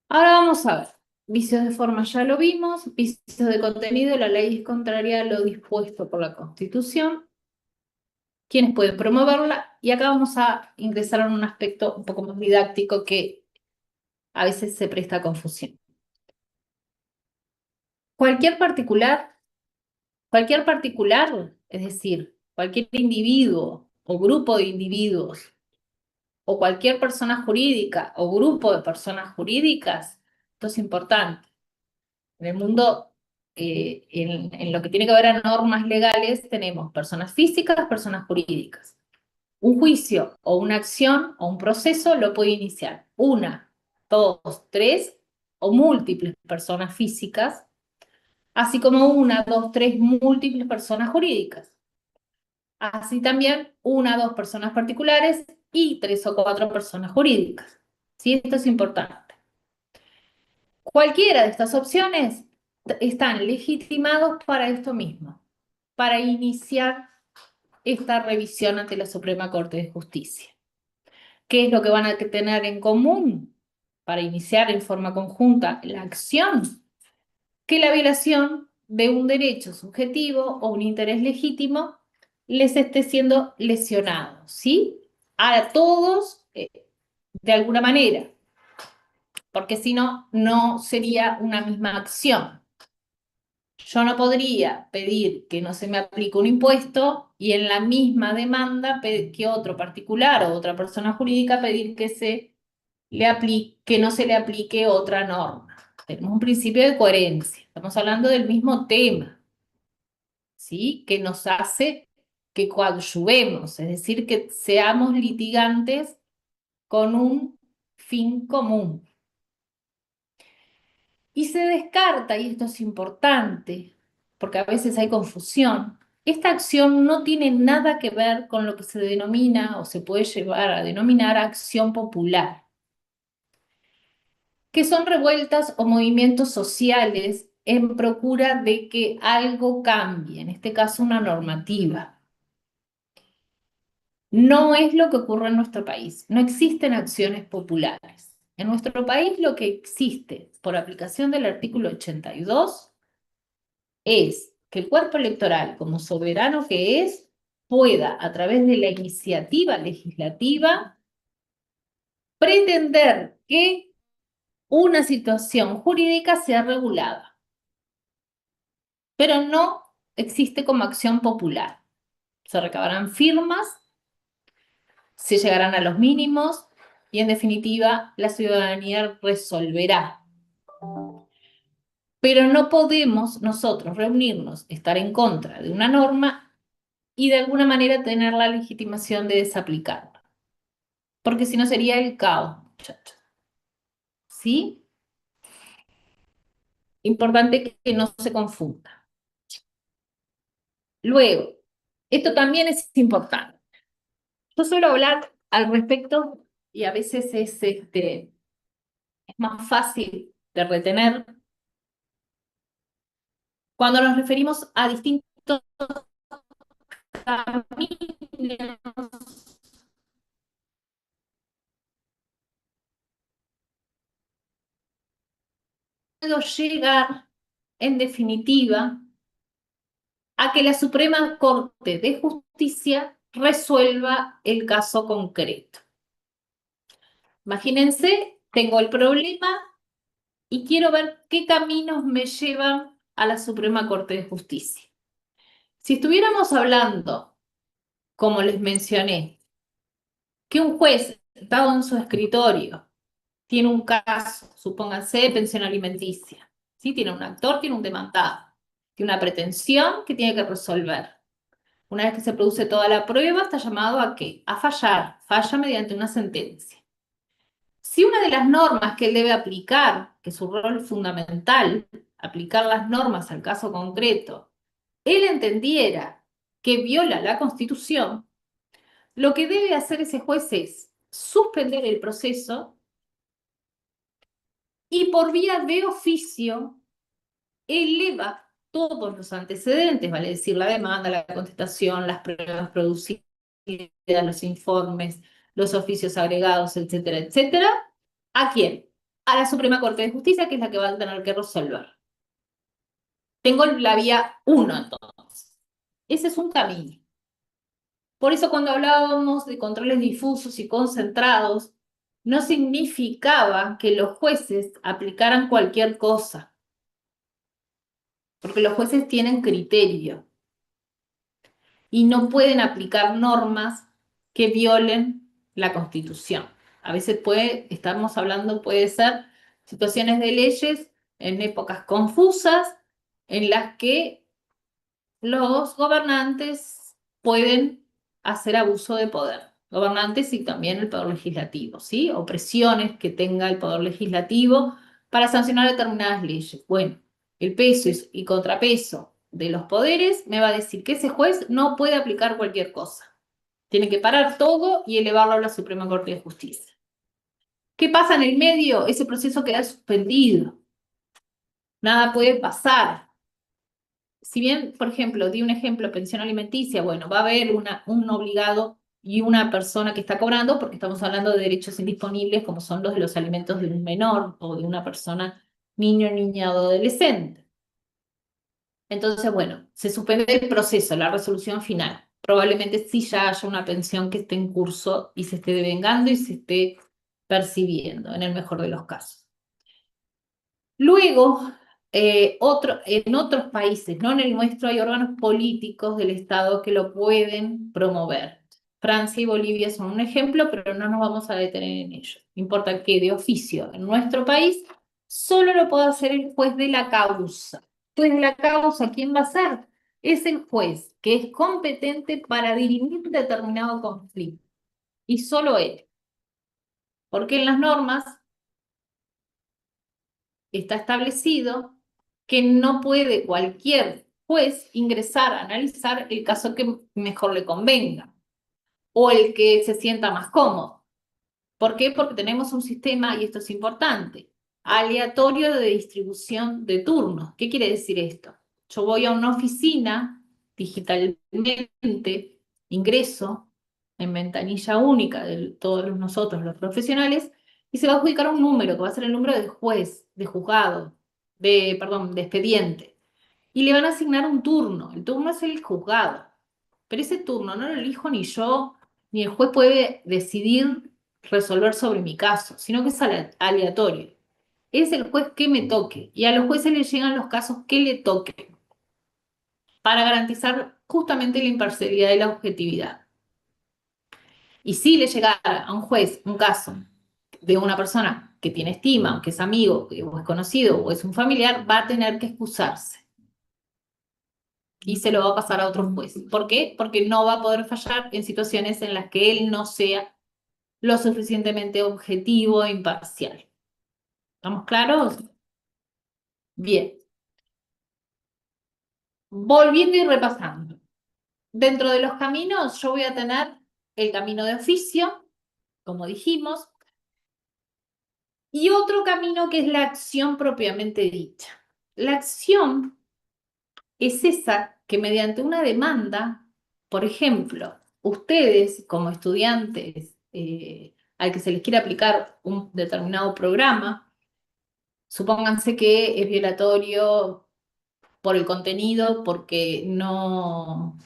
Ahora vamos a ver. Vicios de forma ya lo vimos, vicios de contenido, la ley es contraria a lo dispuesto por la Constitución. ¿Quiénes pueden promoverla? Y acá vamos a ingresar en un aspecto un poco más didáctico que a veces se presta a confusión. Cualquier particular, es decir, cualquier individuo o grupo de individuos o cualquier persona jurídica o grupo de personas jurídicas, esto es importante. En el mundo, en lo que tiene que ver a normas legales, tenemos personas físicas, personas jurídicas. Un juicio o una acción o un proceso lo puede iniciar una, dos, tres o múltiples personas físicas, así como una, dos, tres múltiples personas jurídicas. Así también una, dos personas particulares y tres o cuatro personas jurídicas. ¿Sí? Esto es importante. Cualquiera de estas opciones están legitimados para esto mismo, para iniciar esta revisión ante la Suprema Corte de Justicia. ¿Qué es lo que van a tener en común para iniciar en forma conjunta la acción? Que la violación de un derecho subjetivo o un interés legítimo les esté siendo lesionado, ¿sí? A todos de alguna manera, porque si no, no sería una misma acción. Yo no podría pedir que no se me aplique un impuesto y en la misma demanda que otro particular o otra persona jurídica pedir que no se le aplique otra norma. Tenemos un principio de coherencia. Estamos hablando del mismo tema, ¿sí? Que nos hace que coadyuvemos, es decir, que seamos litigantes con un fin común. Y se descarta, y esto es importante, porque a veces hay confusión, esta acción no tiene nada que ver con lo que se denomina o se puede llevar a denominar acción popular, que son revueltas o movimientos sociales en procura de que algo cambie, en este caso una normativa. No es lo que ocurre en nuestro país, no existen acciones populares. En nuestro país lo que existe por aplicación del artículo 82 es que el cuerpo electoral, como soberano que es, pueda, a través de la iniciativa legislativa, pretender que una situación jurídica sea regulada, pero no existe como acción popular. Se recabarán firmas, se llegarán a los mínimos y, en definitiva, la ciudadanía resolverá. Pero no podemos nosotros reunirnos, estar en contra de una norma y de alguna manera tener la legitimación de desaplicarla. Porque si no sería el caos, muchachos. ¿Sí? Importante que no se confunda. Luego, esto también es importante. Yo suelo hablar al respecto y a veces es más fácil de retener. Cuando nos referimos a distintos caminos, puedo llegar, en definitiva, a que la Suprema Corte de Justicia resuelva el caso concreto. Imagínense, tengo el problema y quiero ver qué caminos me llevan a la Suprema Corte de Justicia. Si estuviéramos hablando, como les mencioné, que un juez sentado en su escritorio tiene un caso, supónganse de pensión alimenticia, ¿sí? Tiene un actor, tiene un demandado, tiene una pretensión que tiene que resolver. Una vez que se produce toda la prueba, está llamado ¿a qué? A fallar, falla mediante una sentencia. Si una de las normas que él debe aplicar, que es su rol fundamental, aplicar las normas al caso concreto, él entendiera que viola la Constitución, lo que debe hacer ese juez es suspender el proceso y por vía de oficio eleva todos los antecedentes, vale decir, la demanda, la contestación, las pruebas producidas, los informes, los oficios agregados, etcétera, etcétera. ¿A quién? A la Suprema Corte de Justicia, que es la que va a tener que resolver. Tengo la vía 1, entonces. Ese es un camino. Por eso cuando hablábamos de controles difusos y concentrados, no significaba que los jueces aplicaran cualquier cosa, porque los jueces tienen criterio y no pueden aplicar normas que violen la Constitución. A veces estamos hablando, puede ser situaciones de leyes en épocas confusas en las que los gobernantes pueden hacer abuso de poder. Gobernantes y también el poder legislativo, ¿sí? O presiones que tenga el poder legislativo para sancionar determinadas leyes. Bueno, el peso y contrapeso de los poderes me va a decir que ese juez no puede aplicar cualquier cosa. Tiene que parar todo y elevarlo a la Suprema Corte de Justicia. ¿Qué pasa en el medio? Ese proceso queda suspendido. Nada puede pasar. Si bien, por ejemplo, di un ejemplo, pensión alimenticia, bueno, va a haber un obligado y una persona que está cobrando, porque estamos hablando de derechos indisponibles como son los de los alimentos de un menor o de una persona, niño, niña o adolescente. Entonces, bueno, se suspende el proceso, la resolución final. Probablemente sí ya haya una pensión que esté en curso y se esté devengando y se esté percibiendo, en el mejor de los casos. Luego, en otros países, no en el nuestro, hay órganos políticos del Estado que lo pueden promover. Francia y Bolivia son un ejemplo, pero no nos vamos a detener en ello. Importa que de oficio en nuestro país solo lo puede hacer el juez de la causa. Juez de la causa, ¿quién va a ser? Es el juez que es competente para dirimir determinado conflicto. Y solo él. Porque en las normas está establecido que no puede cualquier juez ingresar a analizar el caso que mejor le convenga o el que se sienta más cómodo. ¿Por qué? Porque tenemos un sistema, y esto es importante, aleatorio de distribución de turnos. ¿Qué quiere decir esto? Yo voy a una oficina digitalmente, ingreso en ventanilla única de todos nosotros los profesionales, y se va a adjudicar un número, que va a ser el número de juez, de juzgado, de expediente. Y le van a asignar un turno. El turno es el juzgado. Pero ese turno no lo elijo ni yo, ni el juez puede decidir resolver sobre mi caso, sino que es aleatorio. Es el juez que me toque. Y a los jueces les llegan los casos que le toquen, para garantizar justamente la imparcialidad y la objetividad. Y si le llegara a un juez un caso de una persona que tiene estima, que es amigo, o es conocido, o es un familiar, va a tener que excusarse. Y se lo va a pasar a otro juez. ¿Por qué? Porque no va a poder fallar en situaciones en las que él no sea lo suficientemente objetivo e imparcial. ¿Estamos claros? Bien. Volviendo y repasando. Dentro de los caminos yo voy a tener el camino de oficio, como dijimos, y otro camino que es la acción propiamente dicha. La acción es esa que mediante una demanda, por ejemplo, ustedes como estudiantes al que se les quiere aplicar un determinado programa, supónganse que es violatorio por el contenido, porque no,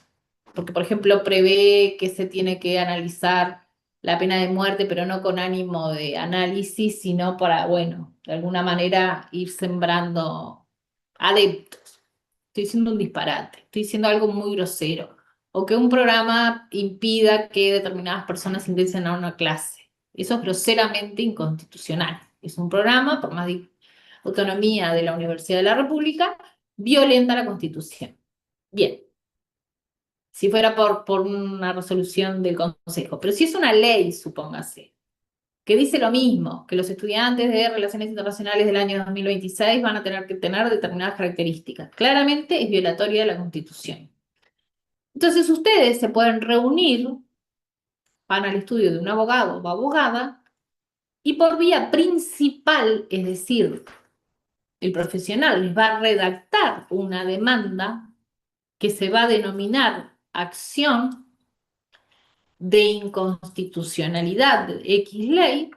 porque por ejemplo prevé que se tiene que analizar la pena de muerte, pero no con ánimo de análisis, sino para, bueno, de alguna manera ir sembrando adeptos. Estoy diciendo un disparate, estoy diciendo algo muy grosero. O que un programa impida que determinadas personas ingresen a una clase. Eso es groseramente inconstitucional. Es un programa, por más autonomía de la Universidad de la República, violenta la Constitución. Bien, si fuera por una resolución del Consejo. Pero si es una ley, supóngase, que dice lo mismo, que los estudiantes de Relaciones Internacionales del año 2026 van a tener que tener determinadas características. Claramente es violatoria de la Constitución. Entonces ustedes se pueden reunir, van al estudio de un abogado o abogada, y por vía principal, es decir, el profesional les va a redactar una demanda que se va a denominar acción de inconstitucionalidad de X ley,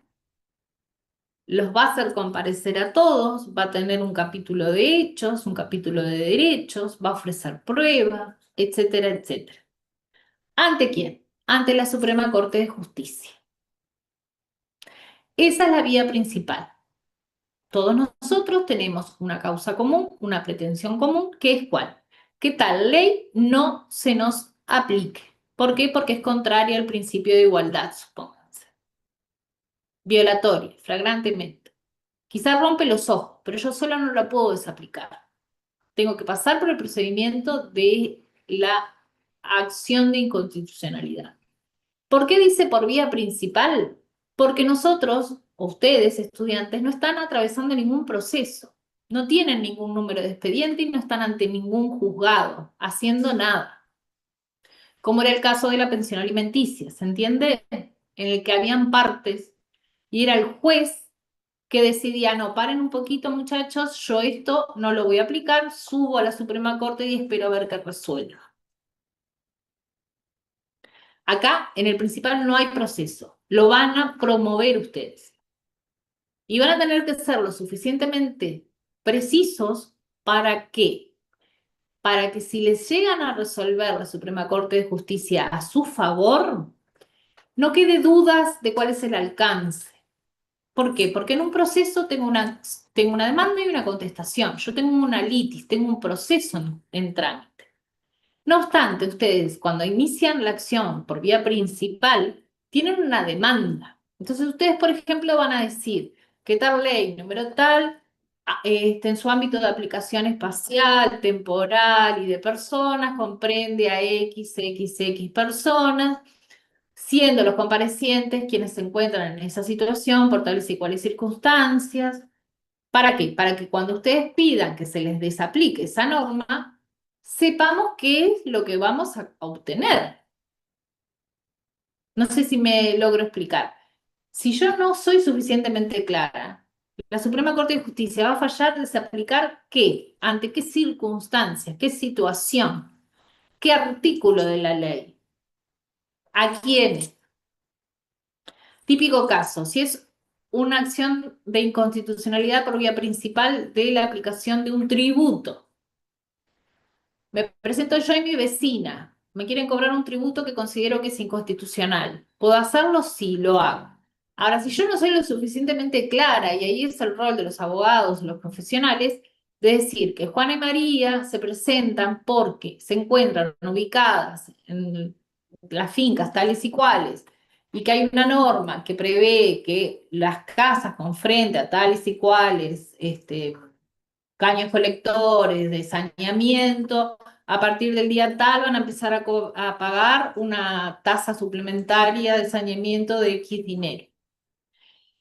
los va a hacer comparecer a todos, va a tener un capítulo de hechos, un capítulo de derechos, va a ofrecer pruebas, etcétera, etcétera. ¿Ante quién? Ante la Suprema Corte de Justicia. Esa es la vía principal. Todos nosotros tenemos una causa común, una pretensión común, que es ¿cuál? Que tal ley no se nos aplique. ¿Por qué? Porque es contraria al principio de igualdad, supónganse. Violatoria, flagrantemente. Quizás rompe los ojos, pero yo sola no la puedo desaplicar. Tengo que pasar por el procedimiento de la acción de inconstitucionalidad. ¿Por qué dice por vía principal? Porque nosotros, o ustedes, estudiantes, no están atravesando ningún proceso, no tienen ningún número de expediente y no están ante ningún juzgado, haciendo nada. Como era el caso de la pensión alimenticia, ¿se entiende? En el que habían partes y era el juez que decidía, no, paren un poquito muchachos, yo esto no lo voy a aplicar, subo a la Suprema Corte y espero a ver qué resuelva. Acá, en el principal, no hay proceso. Lo van a promover ustedes. Y van a tener que ser lo suficientemente precisos para que si les llegan a resolver la Suprema Corte de Justicia a su favor, no quede dudas de cuál es el alcance. ¿Por qué? Porque en un proceso tengo una demanda y una contestación. Yo tengo una litis, tengo un proceso en trámite. No obstante, ustedes cuando inician la acción por vía principal, tienen una demanda. Entonces ustedes, por ejemplo, van a decir que tal ley, número tal, en su ámbito de aplicación espacial, temporal y de personas, comprende a XXX personas, siendo los comparecientes quienes se encuentran en esa situación por tales y cuales circunstancias. ¿Para qué? Para que cuando ustedes pidan que se les desaplique esa norma, sepamos qué es lo que vamos a obtener. No sé si me logro explicar. Si yo no soy suficientemente clara, la Suprema Corte de Justicia va a fallar de desaplicar qué, ante qué circunstancias, qué situación, qué artículo de la ley, a quiénes. Típico caso, si es una acción de inconstitucionalidad por vía principal de la aplicación de un tributo. Me presento yo y mi vecina. Me quieren cobrar un tributo que considero que es inconstitucional. ¿Puedo hacerlo? Sí, lo hago. Ahora, si yo no soy lo suficientemente clara, y ahí es el rol de los abogados, los profesionales, de decir que Juana y María se presentan porque se encuentran ubicadas en las fincas tales y cuales, y que hay una norma que prevé que las casas con frente a tales y cuales, caños colectores, de saneamiento, a partir del día tal van a empezar a pagar una tasa suplementaria de saneamiento de X dinero.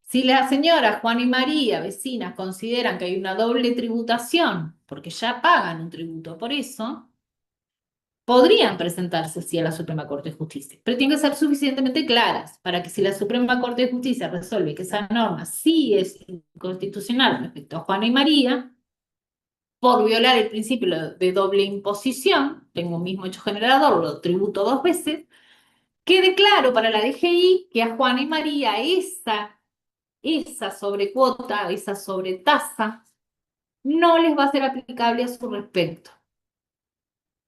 Si la señora Juana y María, vecinas, consideran que hay una doble tributación, porque ya pagan un tributo por eso, podrían presentarse sí a la Suprema Corte de Justicia, pero tienen que ser suficientemente claras para que si la Suprema Corte de Justicia resuelve que esa norma sí es inconstitucional respecto a Juana y María, por violar el principio de doble imposición, tengo un mismo hecho generador, lo tributo 2 veces, quede claro para la DGI que a Juana y María esa sobrecuota, esa sobretasa, no les va a ser aplicable a su respecto.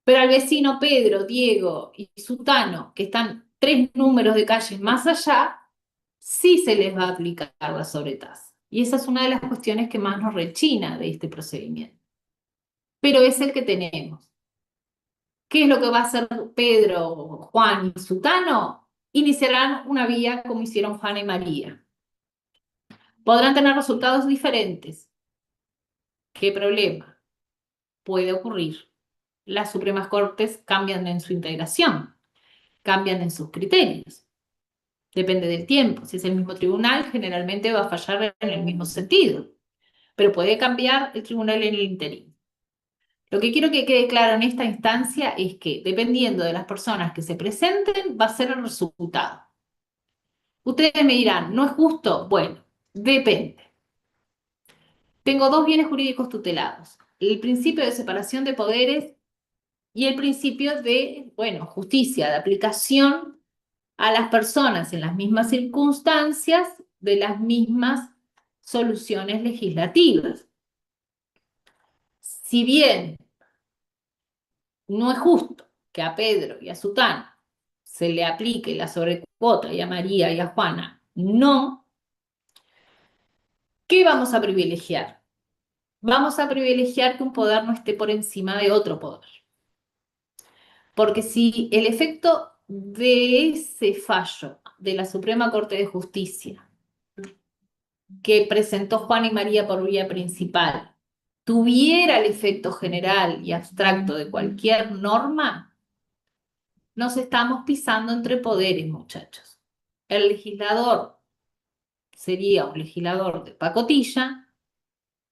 Pero al vecino Pedro, Diego y Sutano, que están 3 números de calles más allá, sí se les va a aplicar la sobretasa. Y esa es una de las cuestiones que más nos rechina de este procedimiento. Pero es el que tenemos. ¿Qué es lo que va a hacer Pedro, Juan y Sutano? Iniciarán una vía como hicieron Juana y María. Podrán tener resultados diferentes. ¿Qué problema? Puede ocurrir. Las Supremas Cortes cambian en su integración, cambian en sus criterios. Depende del tiempo. Si es el mismo tribunal, generalmente va a fallar en el mismo sentido. Pero puede cambiar el tribunal en el interín. Lo que quiero que quede claro en esta instancia es que, dependiendo de las personas que se presenten, va a ser el resultado. Ustedes me dirán, ¿no es justo? Bueno, depende. Tengo 2 bienes jurídicos tutelados. El principio de separación de poderes y el principio de, justicia, de aplicación a las personas en las mismas circunstancias de las mismas soluciones legislativas. Si bien no es justo que a Pedro y a Sutano se le aplique la sobrecuota y a María y a Juana no, ¿qué vamos a privilegiar? Vamos a privilegiar que un poder no esté por encima de otro poder. Porque si el efecto de ese fallo de la Suprema Corte de Justicia que presentó Juana y María por vía principal tuviera el efecto general y abstracto de cualquier norma, nos estamos pisando entre poderes, muchachos. El legislador sería un legislador de pacotilla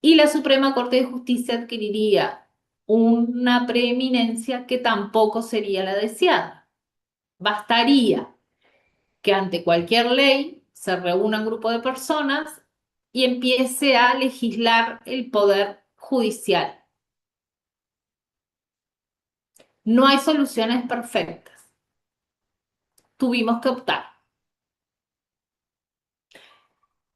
y la Suprema Corte de Justicia adquiriría una preeminencia que tampoco sería la deseada. Bastaría que ante cualquier ley se reúna un grupo de personas y empiece a legislar el poder judicial. No hay soluciones perfectas. Tuvimos que optar.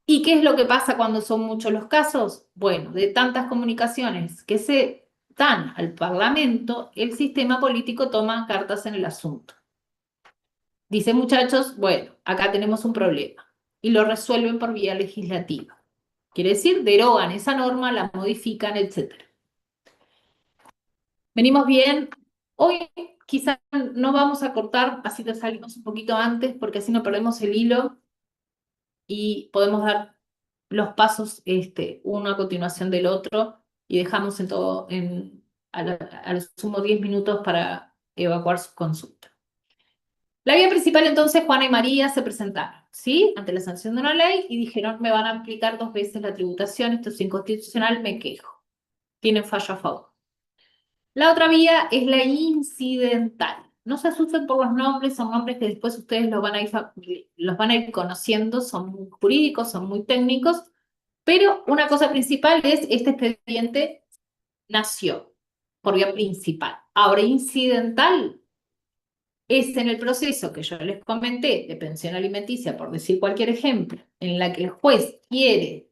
¿Y qué es lo que pasa cuando son muchos los casos? Bueno, de tantas comunicaciones que se dan al Parlamento, el sistema político toma cartas en el asunto. Dice, muchachos, bueno, acá tenemos un problema y lo resuelven por vía legislativa. Quiere decir, derogan esa norma, la modifican, etc. Venimos bien. Hoy quizás no vamos a cortar, así te salimos un poquito antes, porque así no perdemos el hilo y podemos dar los pasos uno a continuación del otro y dejamos a lo sumo 10 minutos para evacuar su consulta. La vía principal entonces, Juana y María se presentaron, ¿sí? Ante la sanción de una ley y dijeron, me van a aplicar 2 veces la tributación, esto es inconstitucional, me quejo. Tienen fallo a favor. La otra vía es la incidental. No se asusten por los nombres, son nombres que después ustedes los van a ir conociendo, son muy jurídicos, son muy técnicos, pero una cosa principal es este expediente nació por vía principal. Ahora, incidental es en el proceso que yo les comenté de pensión alimenticia, por decir cualquier ejemplo, en la que el juez quiere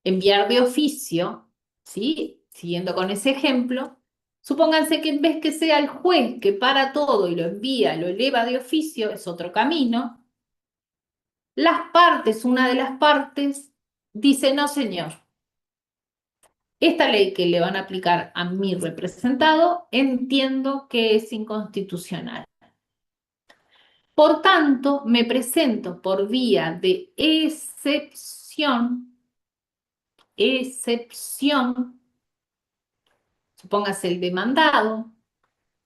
enviar de oficio, ¿sí? Siguiendo con ese ejemplo, supónganse que en vez que sea el juez que para todo y lo envía, lo eleva de oficio, es otro camino, una de las partes, dice, no señor, esta ley que le van a aplicar a mi representado, entiendo que es inconstitucional. Por tanto, me presento por vía de excepción, supóngase el demandado,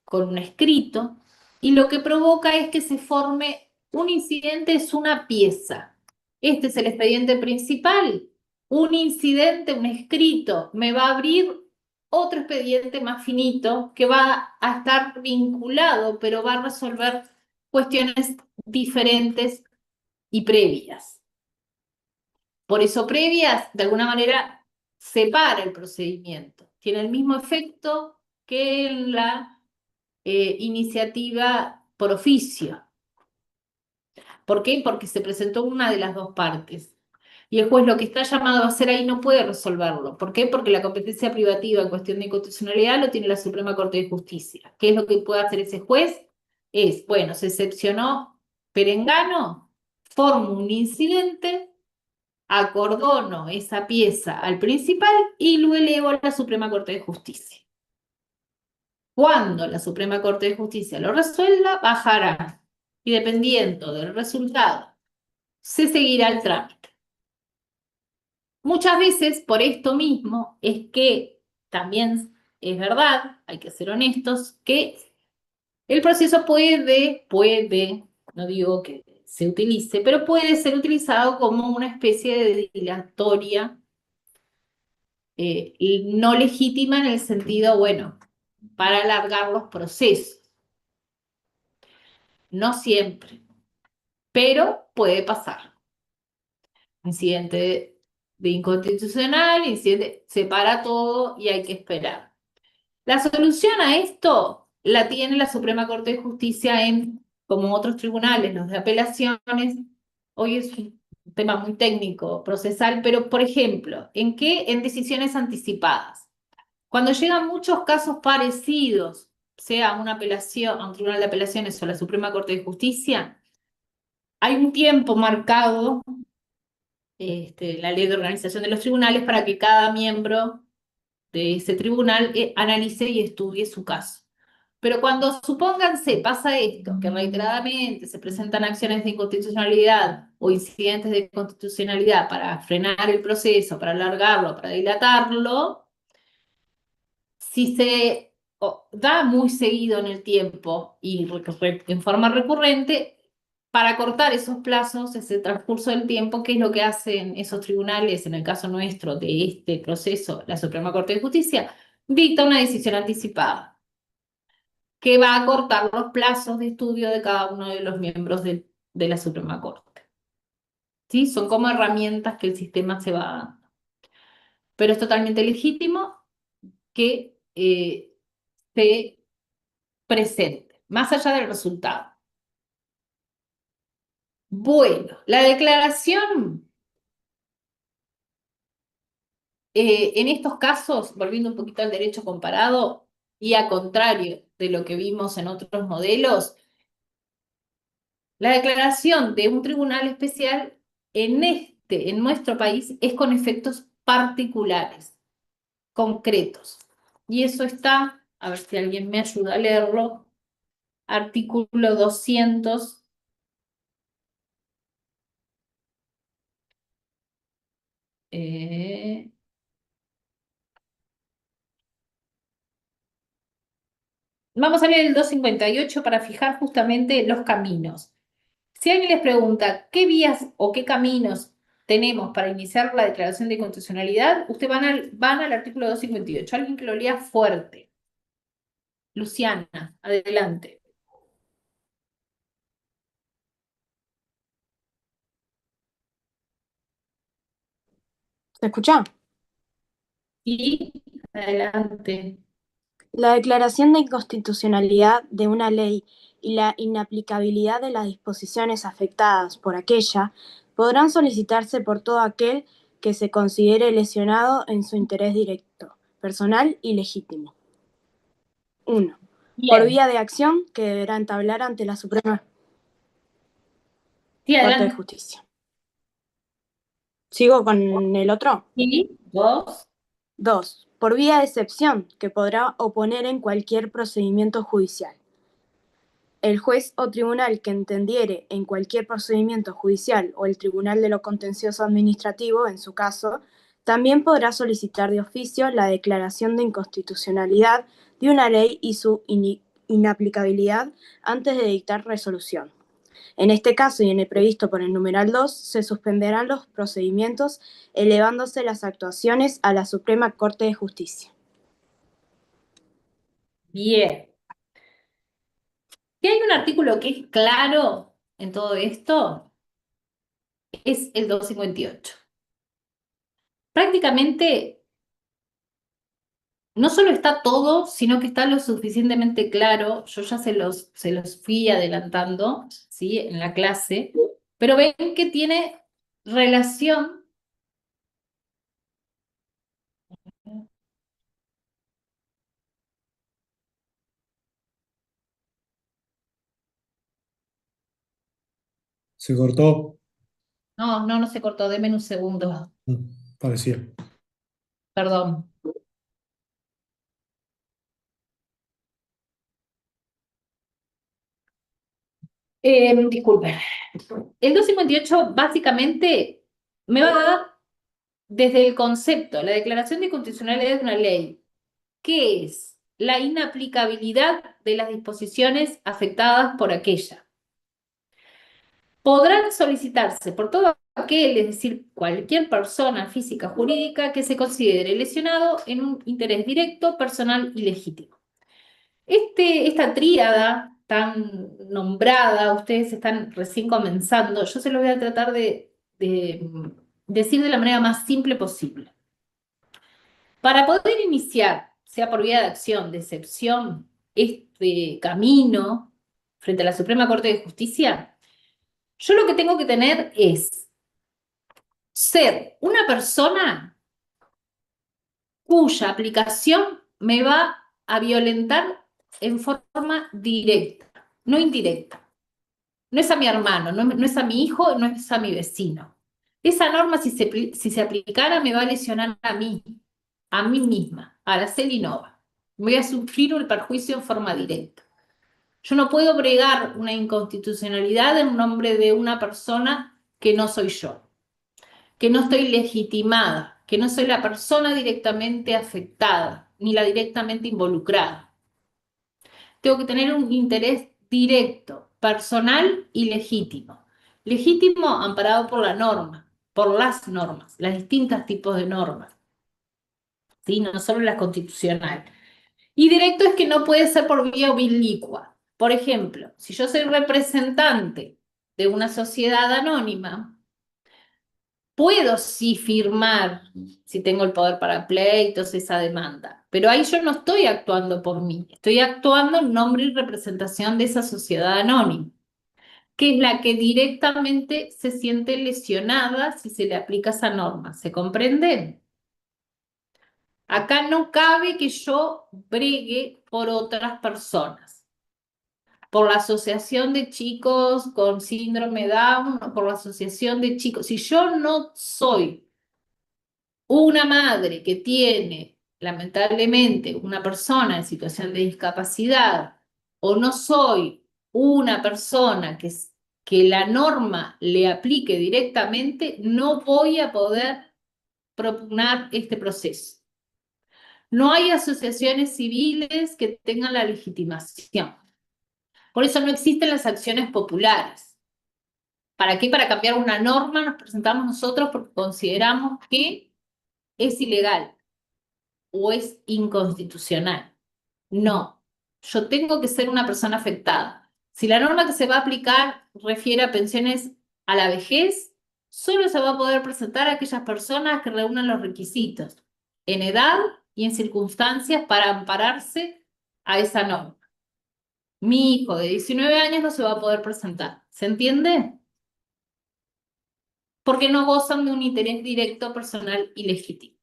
con un escrito, y lo que provoca es que se forme un incidente, es una pieza. Este es el expediente principal. Un incidente, un escrito, me va a abrir otro expediente más finito que va a estar vinculado, pero va a resolver cuestiones diferentes y previas. Por eso previas, de alguna manera, separa el procedimiento. Tiene el mismo efecto que en la iniciativa por oficio. ¿Por qué? Porque se presentó una de las dos partes. Y el juez lo que está llamado a hacer ahí no puede resolverlo. ¿Por qué? Porque la competencia privativa en cuestión de inconstitucionalidad lo tiene la Suprema Corte de Justicia. ¿Qué es lo que puede hacer ese juez? Bueno, se excepcionó perengano, formo un incidente, acordono esa pieza al principal y lo elevo a la Suprema Corte de Justicia. Cuando la Suprema Corte de Justicia lo resuelva, bajará. Y dependiendo del resultado, se seguirá el trámite. Muchas veces, por esto mismo, es que también es verdad, hay que ser honestos, que el proceso puede, no digo que se utilice, pero puede ser utilizado como una especie de dilatoria y no legítima en el sentido, bueno, para alargar los procesos. No siempre, pero puede pasar. Incidente de inconstitucional, incidente, se para todo y hay que esperar. La solución a esto la tiene la Suprema Corte de Justicia como otros tribunales, los de apelaciones. Hoy es un tema muy técnico, procesal, pero por ejemplo, ¿en qué? En decisiones anticipadas. Cuando llegan muchos casos parecidos, sea una apelación, a un tribunal de apelaciones o a la Suprema Corte de Justicia, hay un tiempo marcado, la ley de organización de los tribunales, para que cada miembro de ese tribunal analice y estudie su caso. Pero cuando, supónganse, pasa esto, que reiteradamente se presentan acciones de inconstitucionalidad o incidentes de constitucionalidad para frenar el proceso, para alargarlo, para dilatarlo, si se da muy seguido en el tiempo y en forma recurrente, para cortar esos plazos, ese transcurso del tiempo, ¿qué es lo que hacen esos tribunales? En el caso nuestro de este proceso, la Suprema Corte de Justicia dicta una decisión anticipada que va a cortar los plazos de estudio de cada uno de los miembros de la Suprema Corte. ¿Sí? Son como herramientas que el sistema se va dando. Pero es totalmente legítimo que se presente, más allá del resultado. Bueno, la declaración, en estos casos, volviendo un poquito al derecho comparado, y a contrario de lo que vimos en otros modelos, la declaración de un tribunal especial en nuestro país es con efectos particulares, concretos. Y eso está, a ver si alguien me ayuda a leerlo, artículo 200. Vamos a leer el 258 para fijar justamente los caminos. Si alguien les pregunta qué vías o qué caminos tenemos para iniciar la declaración de constitucionalidad, ustedes van al artículo 258. Alguien que lo lea fuerte. Luciana, adelante. ¿Se escucha? Y adelante. La declaración de inconstitucionalidad de una ley y la inaplicabilidad de las disposiciones afectadas por aquella podrán solicitarse por todo aquel que se considere lesionado en su interés directo, personal y legítimo. 1. Por vía de acción que deberá entablar ante la Suprema Corte de Justicia. ¿Sigo con el otro? Sí, 2. 2. Por vía de excepción, que podrá oponer en cualquier procedimiento judicial. El juez o tribunal que entendiere en cualquier procedimiento judicial o el tribunal de lo contencioso administrativo, en su caso, también podrá solicitar de oficio la declaración de inconstitucionalidad de una ley y su inaplicabilidad antes de dictar resolución. En este caso y en el previsto por el numeral 2, se suspenderán los procedimientos elevándose las actuaciones a la Suprema Corte de Justicia. Bien. Si hay un artículo que es claro en todo esto, es el 258. Prácticamente no solo está todo, sino que está lo suficientemente claro. Yo ya se los fui adelantando, ¿sí? En la clase, pero ven que tiene relación. Se cortó. No se cortó, denme un segundo, Parecía. perdón. Disculpen. El 258 básicamente me va a dar desde el concepto, la declaración de constitucionalidad de una ley, ¿qué es? La inaplicabilidad de las disposiciones afectadas por aquella. Podrán solicitarse por todo aquel, es decir, cualquier persona física o jurídica que se considere lesionado en un interés directo, personal y legítimo. Esta tríada tan nombrada, ustedes están recién comenzando, yo se los voy a tratar de decir de la manera más simple posible. Para poder iniciar, sea por vía de acción, de excepción, este camino frente a la Suprema Corte de Justicia, yo lo que tengo que tener es ser una persona cuya aplicación me va a violentar en forma directa, no indirecta. No es a mi hermano, no es a mi hijo, no es a mi vecino. Esa norma, si se aplicara, me va a lesionar a mí misma, a Araceli Nova. Voy a sufrir el perjuicio en forma directa. Yo no puedo bregar una inconstitucionalidad en nombre de una persona que no soy yo, que no estoy legitimada, que no soy la persona directamente afectada, ni la directamente involucrada. Tengo que tener un interés directo, personal y legítimo. Legítimo amparado por la norma, por las normas, los distintos tipos de normas, ¿sí? No solo las constitucionales. Y directo es que no puede ser por vía obliqua. Por ejemplo, si yo soy representante de una sociedad anónima, puedo sí firmar, si tengo el poder para pleitos, esa demanda, pero ahí yo no estoy actuando por mí, estoy actuando en nombre y representación de esa sociedad anónima, que es la que directamente se siente lesionada si se le aplica esa norma. ¿Se comprende? Acá no cabe que yo bregue por otras personas, por la asociación de chicos con síndrome Down, o por la asociación de chicos. Si yo no soy una madre que tiene, lamentablemente, una persona en situación de discapacidad, o no soy una persona que la norma le aplique directamente, no voy a poder propugnar este proceso. No hay asociaciones civiles que tengan la legitimación. Por eso no existen las acciones populares. ¿Para qué? Para cambiar una norma nos presentamos nosotros porque consideramos que es ilegal o es inconstitucional. No, yo tengo que ser una persona afectada. Si la norma que se va a aplicar refiere a pensiones a la vejez, solo se va a poder presentar a aquellas personas que reúnan los requisitos en edad y en circunstancias para ampararse a esa norma. Mi hijo de 19 años no se va a poder presentar. ¿Se entiende? Porque no gozan de un interés directo, personal y legítimo.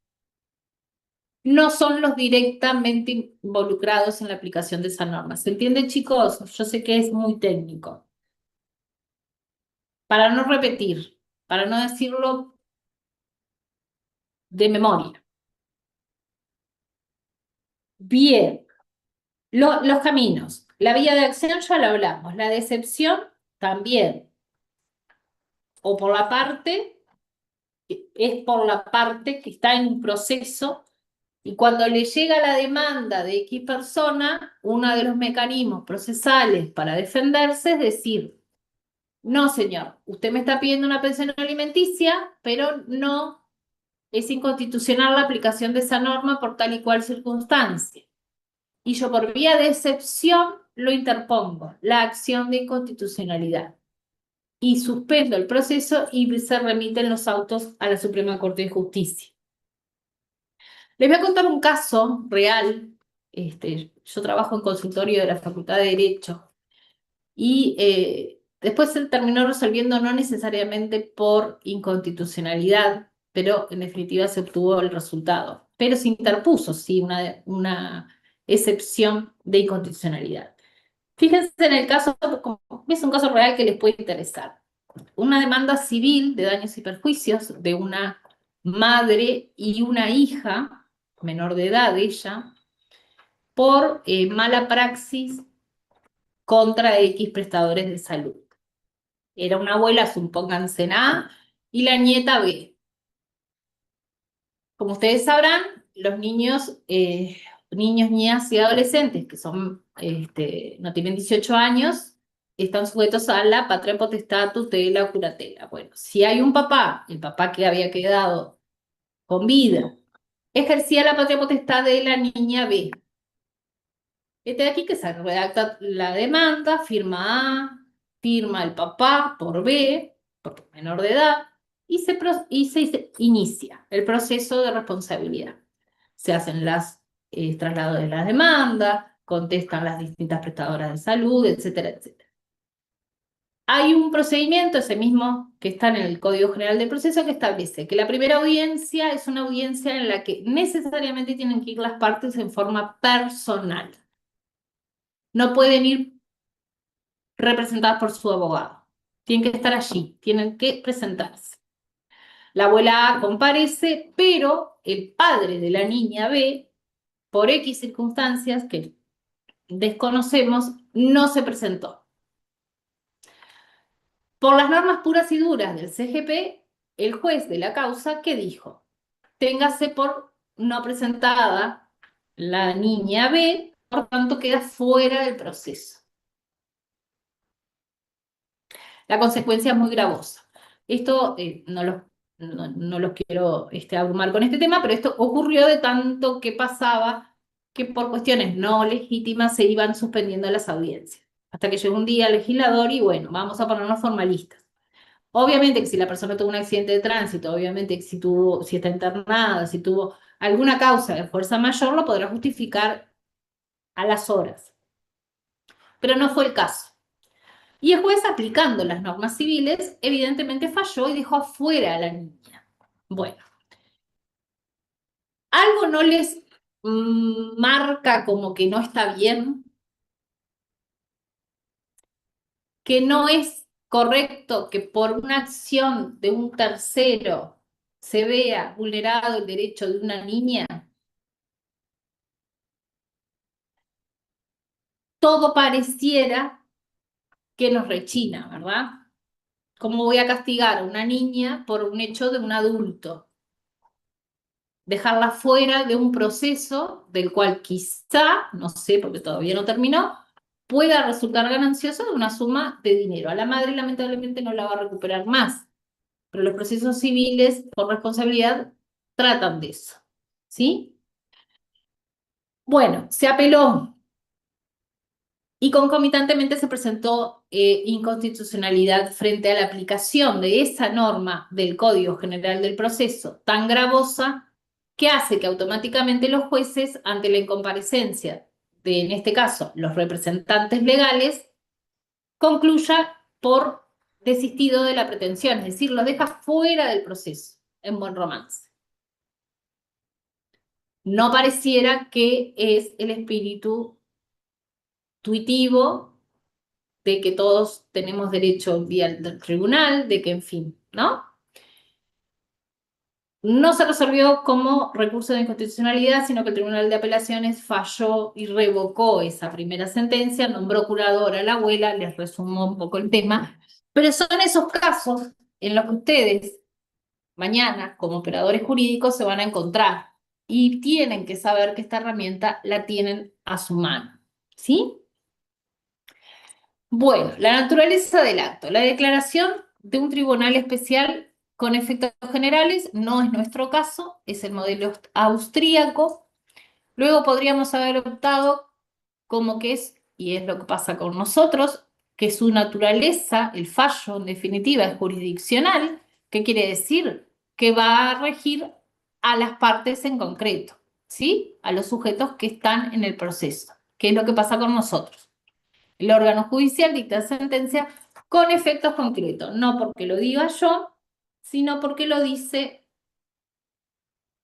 No son los directamente involucrados en la aplicación de esa norma. ¿Se entiende, chicos? Yo sé que es muy técnico. Para no repetir, para no decirlo de memoria. Bien, los caminos. La vía de acción ya lo hablamos. La de excepción también. O por la parte, es por la parte que está en un proceso. Y cuando le llega la demanda de X persona, uno de los mecanismos procesales para defenderse es decir, no señor, usted me está pidiendo una pensión alimenticia, pero no es inconstitucional la aplicación de esa norma por tal y cual circunstancia. y yo por vía de excepción lo interpongo, la acción de inconstitucionalidad, y suspendo el proceso y se remiten los autos a la Suprema Corte de Justicia. Les voy a contar un caso real. Yo trabajo en consultorio de la Facultad de Derecho y después se terminó resolviendo no necesariamente por inconstitucionalidad, pero en definitiva se obtuvo el resultado. Pero se interpuso, sí, una excepción de inconstitucionalidad. Fíjense en el caso, es un caso real que les puede interesar. Una demanda civil de daños y perjuicios de una madre y una hija, menor de edad ella, por mala praxis contra X prestadores de salud. Era una abuela, supónganse A, y la nieta B. Como ustedes sabrán, los niños, niñas y adolescentes que son, no tienen 18 años, están sujetos a la patria potestad, tutela o curatela. Bueno, si hay un papá, el papá que había quedado con vida, ejercía la patria potestad de la niña B. De aquí que se redacta la demanda, firma A, firma el papá por B, porque es menor de edad, y se inicia el proceso de responsabilidad. Se hacen los traslados de la demanda, contestan las distintas prestadoras de salud, etcétera, etcétera. Hay un procedimiento, ese mismo que está en el Código General del Proceso, que establece que la primera audiencia es una audiencia en la que necesariamente tienen que ir las partes en forma personal. No pueden ir representadas por su abogado. Tienen que estar allí, tienen que presentarse. La abuela A comparece, pero el padre de la niña B, por X circunstancias que desconocemos, no se presentó. Por las normas puras y duras del CGP, el juez de la causa, ¿qué dijo? Téngase por no presentada la niña B, por tanto queda fuera del proceso. La consecuencia es muy gravosa. Esto no los quiero abrumar con este tema, pero esto ocurrió de tanto que pasaba que por cuestiones no legítimas se iban suspendiendo las audiencias. Hasta que llegó un día el legislador y bueno, vamos a ponernos formalistas. Obviamente que si la persona tuvo un accidente de tránsito, obviamente que si está internada, si tuvo alguna causa de fuerza mayor, lo podrá justificar a las horas. Pero no fue el caso. Y el juez, aplicando las normas civiles, evidentemente falló y dejó afuera a la niña. Bueno, algo no les marca como que no está bien, que no es correcto que por una acción de un tercero se vea vulnerado el derecho de una niña. Todo pareciera que nos rechina, ¿verdad? ¿Cómo voy a castigar a una niña por un hecho de un adulto? Dejarla fuera de un proceso del cual quizá, no sé porque todavía no terminó, pueda resultar ganancioso de una suma de dinero. A la madre lamentablemente no la va a recuperar más, pero los procesos civiles por responsabilidad tratan de eso, ¿sí? Bueno, se apeló y concomitantemente se presentó inconstitucionalidad frente a la aplicación de esa norma del Código General del Proceso tan gravosa que hace que automáticamente los jueces, ante la incomparecencia de, en este caso, los representantes legales, concluya por desistido de la pretensión, es decir, lo deja fuera del proceso, en buen romance. No pareciera que es el espíritu intuitivo de que todos tenemos derecho vía el tribunal, de que, en fin, ¿no? No se resolvió como recurso de inconstitucionalidad, sino que el Tribunal de Apelaciones falló y revocó esa primera sentencia, nombró curadora a la abuela, les resumo un poco el tema, pero son esos casos en los que ustedes mañana, como operadores jurídicos, se van a encontrar y tienen que saber que esta herramienta la tienen a su mano, ¿sí? Bueno, la naturaleza del acto. La declaración de un tribunal especial con efectos generales no es nuestro caso, es el modelo austríaco. Luego podríamos haber optado como que es, y es lo que pasa con nosotros, que su naturaleza, el fallo en definitiva, es jurisdiccional. ¿Qué quiere decir? Que va a regir a las partes en concreto, ¿sí? A los sujetos que están en el proceso. ¿Qué es lo que pasa con nosotros? El órgano judicial dicta sentencia con efectos concretos, no porque lo diga yo, sino porque lo dice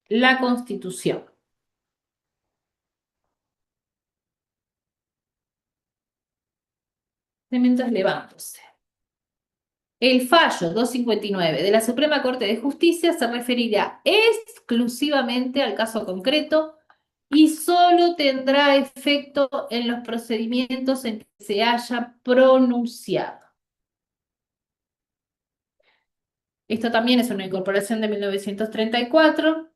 la Constitución. Mientras levándose. El fallo 259 de la Suprema Corte de Justicia se referirá exclusivamente al caso concreto y solo tendrá efecto en los procedimientos en que se haya pronunciado. Esto también es una incorporación de 1934.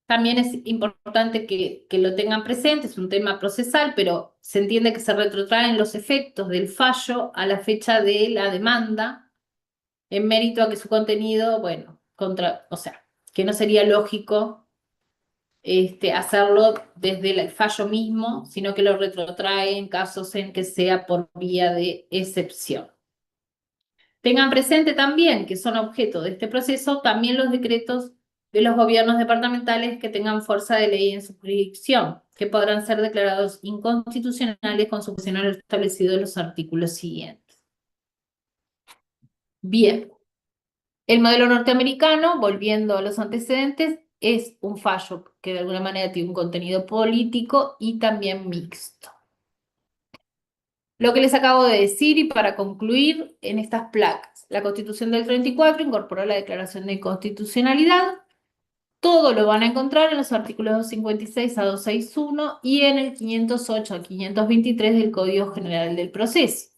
También es importante que lo tengan presente, es un tema procesal, pero se entiende que se retrotraen los efectos del fallo a la fecha de la demanda, en mérito a que su contenido, bueno, o sea, que no sería lógico hacerlo desde el fallo mismo, sino que lo retrotrae en casos en que sea por vía de excepción. Tengan presente también que son objeto de este proceso también los decretos de los gobiernos departamentales que tengan fuerza de ley en su jurisdicción, que podrán ser declarados inconstitucionales con su funcional establecido en los artículos siguientes. Bien, el modelo norteamericano, volviendo a los antecedentes, es un fallo que de alguna manera tiene un contenido político y también mixto. Lo que les acabo de decir, y para concluir en estas placas, la Constitución del 34 incorporó la Declaración de Constitucionalidad. Todo lo van a encontrar en los artículos 256 a 261 y en el 508 a 523 del Código General del Proceso.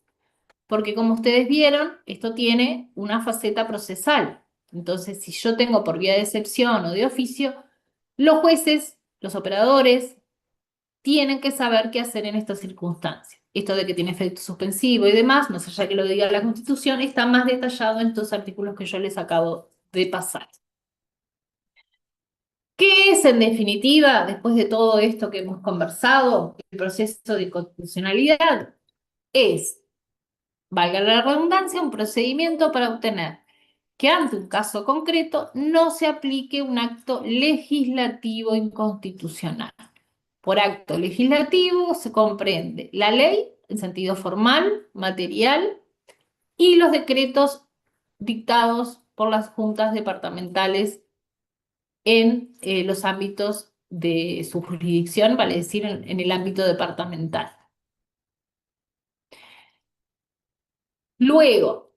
Porque como ustedes vieron, esto tiene una faceta procesal. Entonces, si yo tengo por vía de excepción o de oficio, los jueces, los operadores, tienen que saber qué hacer en estas circunstancias. Esto de que tiene efecto suspensivo y demás, más allá que lo diga la Constitución, está más detallado en estos artículos que yo les acabo de pasar. ¿Qué es, en definitiva, después de todo esto que hemos conversado, el proceso de constitucionalidad? Es, valga la redundancia, un procedimiento para obtener que ante un caso concreto no se aplique un acto legislativo inconstitucional. Por acto legislativo se comprende la ley en sentido formal, material, y los decretos dictados por las juntas departamentales en los ámbitos de su jurisdicción, vale decir, en el ámbito departamental. Luego,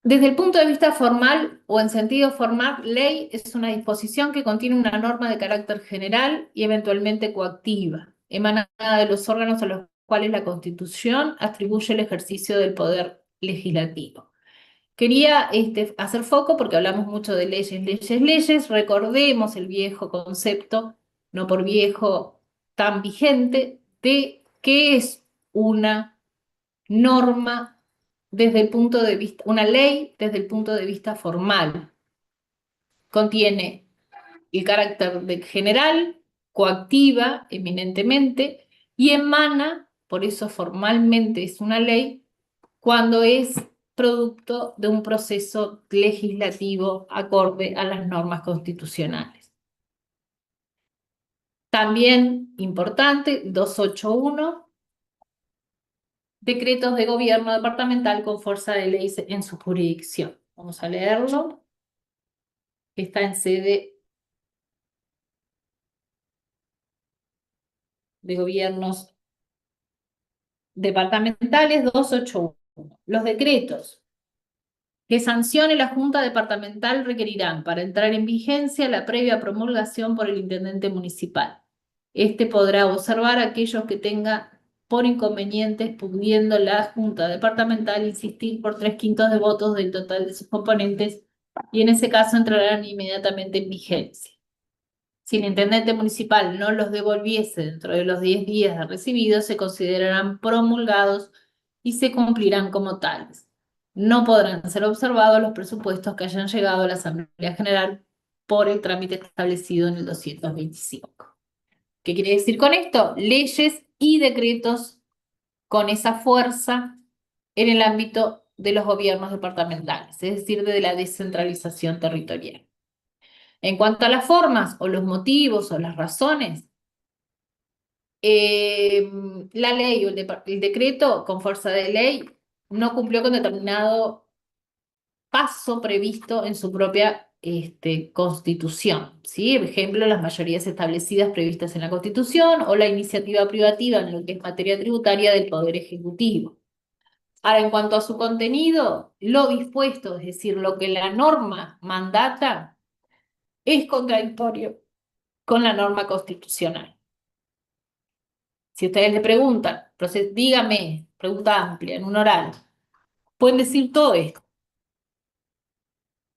desde el punto de vista formal o en sentido formal, ley es una disposición que contiene una norma de carácter general y eventualmente coactiva, emanada de los órganos a los cuales la Constitución atribuye el ejercicio del poder legislativo. Quería hacer foco porque hablamos mucho de leyes, leyes, leyes. Recordemos el viejo concepto, no por viejo tan vigente, de qué es una norma desde el punto de vista, una ley desde el punto de vista formal. Contiene el carácter de general, coactiva eminentemente, y emana, por eso formalmente es una ley, cuando es producto de un proceso legislativo acorde a las normas constitucionales. También importante, 281, decretos de gobierno departamental con fuerza de ley en su jurisdicción. Vamos a leerlo. Está en sede de gobiernos departamentales 281. Los decretos que sancione la Junta Departamental requerirán para entrar en vigencia la previa promulgación por el intendente municipal. Este podrá observar a aquellos que tenga por inconvenientes, pudiendo la Junta Departamental insistir por 3/5 de votos del total de sus componentes, y en ese caso entrarán inmediatamente en vigencia. Si el intendente municipal no los devolviese dentro de los 10 días de recibidos, se considerarán promulgados y se cumplirán como tales. No podrán ser observados los presupuestos que hayan llegado a la Asamblea General por el trámite establecido en el 225. ¿Qué quiere decir con esto? Leyes y decretos con esa fuerza en el ámbito de los gobiernos departamentales, es decir, de la descentralización territorial. En cuanto a las formas o los motivos o las razones, la ley o el decreto con fuerza de ley no cumplió con determinado paso previsto en su propia Constitución, ¿sí? Por ejemplo, las mayorías establecidas previstas en la Constitución o la iniciativa privativa en lo que es materia tributaria del Poder Ejecutivo. Ahora, en cuanto a su contenido, lo dispuesto, es decir, lo que la norma mandata, es contradictorio con la norma constitucional. Si ustedes le preguntan, dígame, pregunta amplia, en un oral, pueden decir todo esto.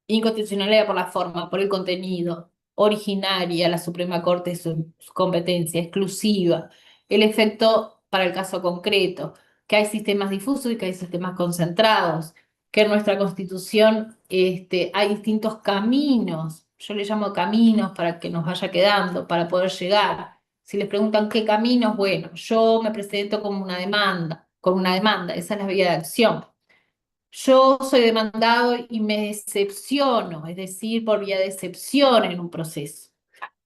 Inconstitucionalidad por la forma, por el contenido, originaria, la Suprema Corte es su competencia exclusiva, el efecto para el caso concreto, que hay sistemas difusos y que hay sistemas concentrados, que en nuestra Constitución hay distintos caminos, yo le llamo caminos para que nos vaya quedando, para poder llegar. Si les preguntan qué caminos, bueno, yo me presento como una demanda, con una demanda, esa es la vía de acción. Yo soy demandado y me decepciono, es decir, por vía de excepción en un proceso.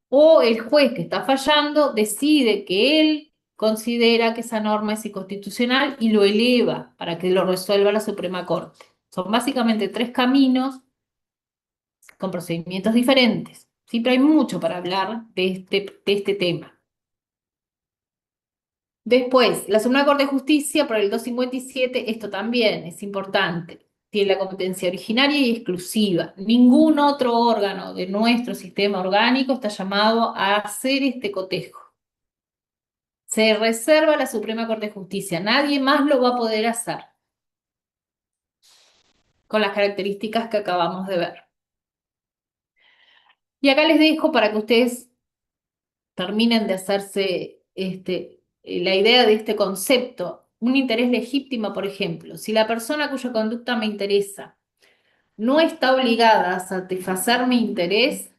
O el juez que está fallando decide que él considera que esa norma es inconstitucional y lo eleva para que lo resuelva la Suprema Corte. Son básicamente tres caminos con procedimientos diferentes. Siempre hay mucho para hablar de este tema. Después, la Suprema Corte de Justicia, por el 257, esto también es importante, tiene la competencia originaria y exclusiva. Ningún otro órgano de nuestro sistema orgánico está llamado a hacer este cotejo. Se reserva la Suprema Corte de Justicia, nadie más lo va a poder hacer, con las características que acabamos de ver. Y acá les dejo para que ustedes terminen de hacerse la idea de este concepto. Un interés legítimo, por ejemplo, si la persona cuya conducta me interesa no está obligada a satisfacer mi interés,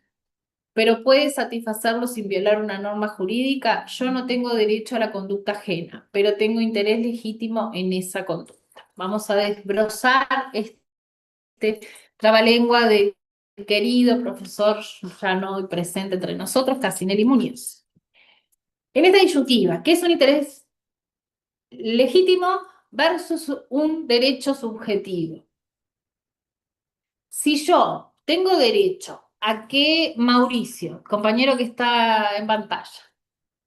pero puede satisfacerlo sin violar una norma jurídica, yo no tengo derecho a la conducta ajena, pero tengo interés legítimo en esa conducta. Vamos a desbrozar este trabalengua del querido profesor ya no hoy presente entre nosotros, Cassinelli Muñoz. En esta disyuntiva, ¿qué es un interés legítimo versus un derecho subjetivo? Si yo tengo derecho a que Mauricio, compañero que está en pantalla,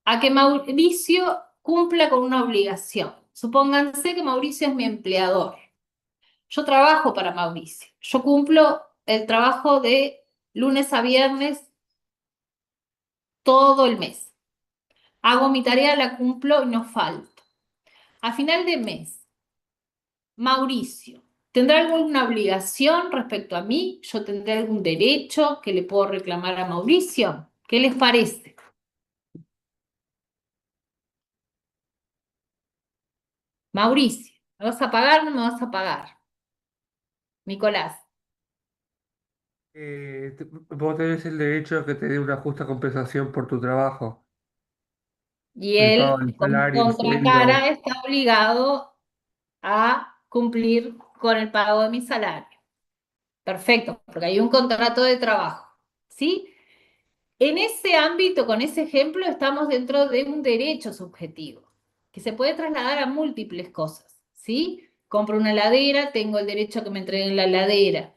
a que Mauricio cumpla con una obligación. Supónganse que Mauricio es mi empleador. Yo trabajo para Mauricio. Yo cumplo el trabajo de lunes a viernes todo el mes. Hago mi tarea, la cumplo y no falto. A final de mes, Mauricio, ¿tendrá alguna obligación respecto a mí? ¿Yo tendré algún derecho que le puedo reclamar a Mauricio? ¿Qué les parece? Mauricio, ¿me vas a pagar o no me vas a pagar? Nicolás. Vos tenés el derecho a que te dé una justa compensación por tu trabajo. Y El pago él, del como salario, el contracara, sueldo. está obligado a cumplir con el pago de mi salario. Perfecto, porque hay un contrato de trabajo, ¿sí? En ese ámbito, con ese ejemplo, estamos dentro de un derecho subjetivo, que se puede trasladar a múltiples cosas, ¿sí? Compro una heladera, tengo el derecho a que me entreguen la heladera.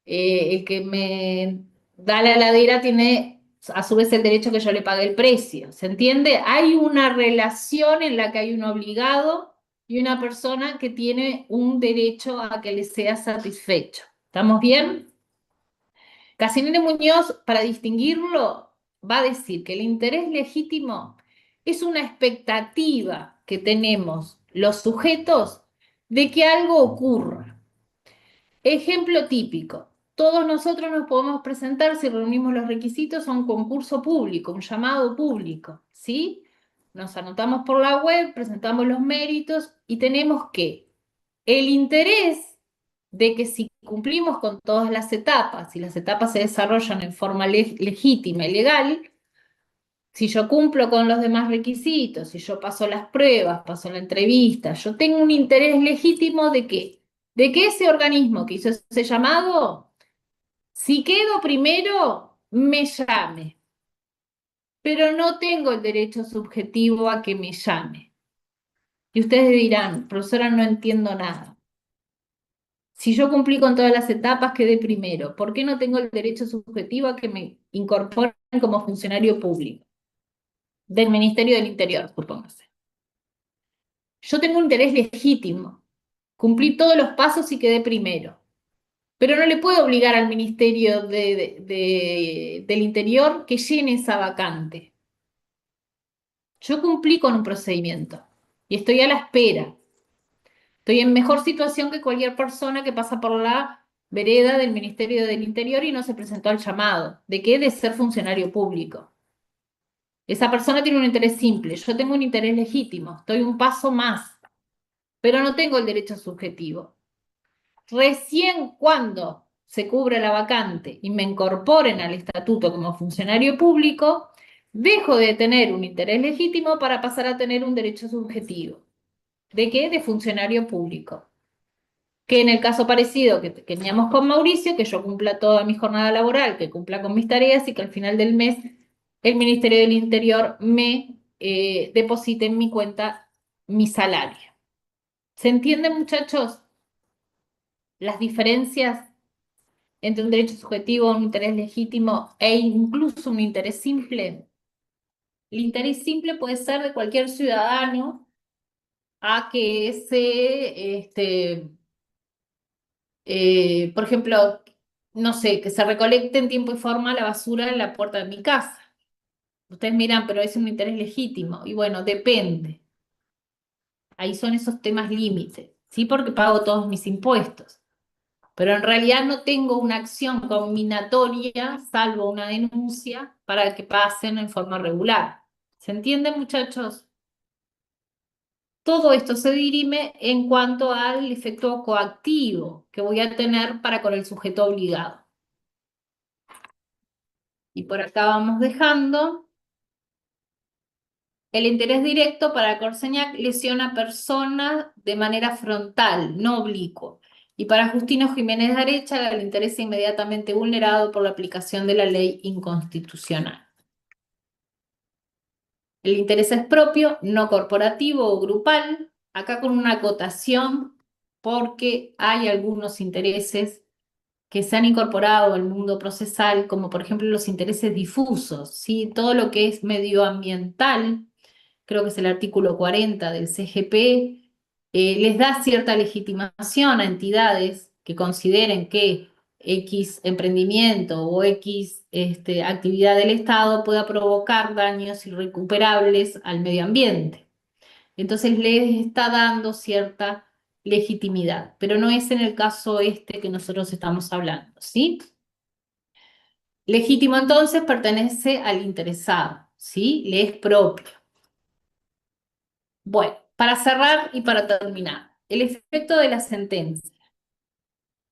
El que me da la heladera tiene a su vez el derecho a que yo le pague el precio, ¿se entiende? Hay una relación en la que hay un obligado y una persona que tiene un derecho a que le sea satisfecho. ¿Estamos bien? Cassinelli Muñoz, para distinguirlo, va a decir que el interés legítimo es una expectativa que tenemos los sujetos de que algo ocurra. Ejemplo típico. Todos nosotros nos podemos presentar, si reunimos los requisitos, a un concurso público, un llamado público, ¿sí? Nos anotamos por la web, presentamos los méritos y tenemos que el interés de que si cumplimos con todas las etapas y las etapas se desarrollan en forma legítima y legal, si yo cumplo con los demás requisitos, si yo paso las pruebas, paso la entrevista, yo tengo un interés legítimo de que ese organismo que hizo ese llamado, si quedo primero, me llame. Pero no tengo el derecho subjetivo a que me llame. Y ustedes dirán, profesora, no entiendo nada. Si yo cumplí con todas las etapas, quedé primero. ¿Por qué no tengo el derecho subjetivo a que me incorporen como funcionario público? Del Ministerio del Interior, supóngase. Yo tengo un interés legítimo. Cumplí todos los pasos y quedé primero. Pero no le puedo obligar al Ministerio del Interior que llene esa vacante. Yo cumplí con un procedimiento y estoy a la espera. Estoy en mejor situación que cualquier persona que pasa por la vereda del Ministerio del Interior y no se presentó al llamado. ¿De qué? De ser funcionario público. Esa persona tiene un interés simple, yo tengo un interés legítimo, estoy un paso más, pero no tengo el derecho subjetivo. Recién cuando se cubre la vacante y me incorporen al estatuto como funcionario público, dejo de tener un interés legítimo para pasar a tener un derecho subjetivo. ¿De qué? De funcionario público. Que en el caso parecido que teníamos con Mauricio, que yo cumpla toda mi jornada laboral, que cumpla con mis tareas y que al final del mes el Ministerio del Interior me deposite en mi cuenta mi salario. ¿Se entienden, muchachos? Las diferencias entre un derecho subjetivo, un interés legítimo e incluso un interés simple. El interés simple puede ser de cualquier ciudadano a que por ejemplo, no sé, que se recolecte en tiempo y forma la basura en la puerta de mi casa. Ustedes miran, pero es un interés legítimo. Y bueno, depende. Ahí son esos temas límites, ¿sí? Porque pago todos mis impuestos. Pero en realidad no tengo una acción combinatoria, salvo una denuncia, para que pasen en forma regular. ¿Se entiende, muchachos? Todo esto se dirime en cuanto al efecto coactivo que voy a tener para con el sujeto obligado. Y por acá vamos dejando. El interés directo para Corseñac lesiona a personas de manera frontal, no oblicuo. Y para Justino Jiménez de Arechaga el interés es inmediatamente vulnerado por la aplicación de la ley inconstitucional. El interés es propio, no corporativo o grupal, acá con una acotación, porque hay algunos intereses que se han incorporado al mundo procesal, como por ejemplo los intereses difusos, ¿sí? Todo lo que es medioambiental, creo que es el artículo 40 del CGP, les da cierta legitimación a entidades que consideren que X emprendimiento o X actividad del Estado pueda provocar daños irrecuperables al medio ambiente. Entonces les está dando cierta legitimidad, pero no es en el caso que nosotros estamos hablando, ¿sí? Legítimo entonces pertenece al interesado, ¿sí? Le es propio. Bueno, para cerrar y para terminar, el efecto de la sentencia.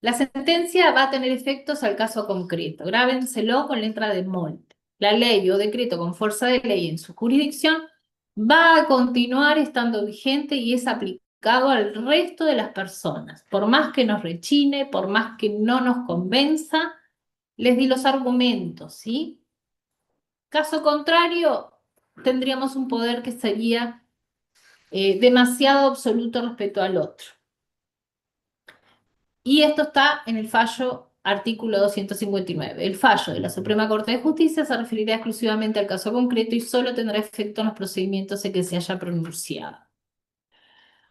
La sentencia va a tener efectos al caso concreto. Grábenselo con letra de molde. La ley o decreto con fuerza de ley en su jurisdicción va a continuar estando vigente y es aplicado al resto de las personas. Por más que nos rechine, por más que no nos convenza, les di los argumentos, ¿sí? Caso contrario, tendríamos un poder que sería demasiado absoluto respecto al otro. Y esto está en el fallo artículo 259. El fallo de la Suprema Corte de Justicia se referirá exclusivamente al caso concreto y solo tendrá efecto en los procedimientos en que se haya pronunciado.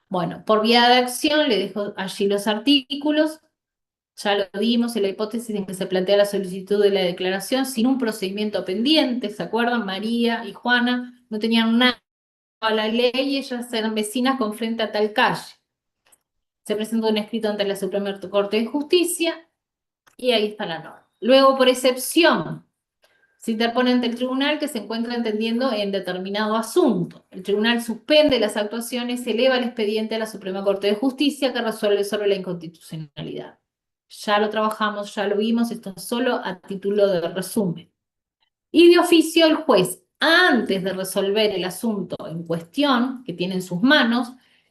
Bueno, por vía de acción le dejo allí los artículos. Ya lo dimos en la hipótesis en que se plantea la solicitud de la declaración sin un procedimiento pendiente. ¿Se acuerdan? María y Juana no tenían nada a la ley y ellas eran vecinas con frente a tal calle. Se presentó un escrito ante la Suprema Corte de Justicia y ahí está la norma. Luego, por excepción, se interpone ante el tribunal que se encuentra entendiendo en determinado asunto. El tribunal suspende las actuaciones, eleva el expediente a la Suprema Corte de Justicia que resuelve sobre la inconstitucionalidad. Ya lo trabajamos, ya lo vimos, esto es solo a título de resumen. Y de oficio el juez, antes de resolver el asunto en cuestión que tiene en sus manos,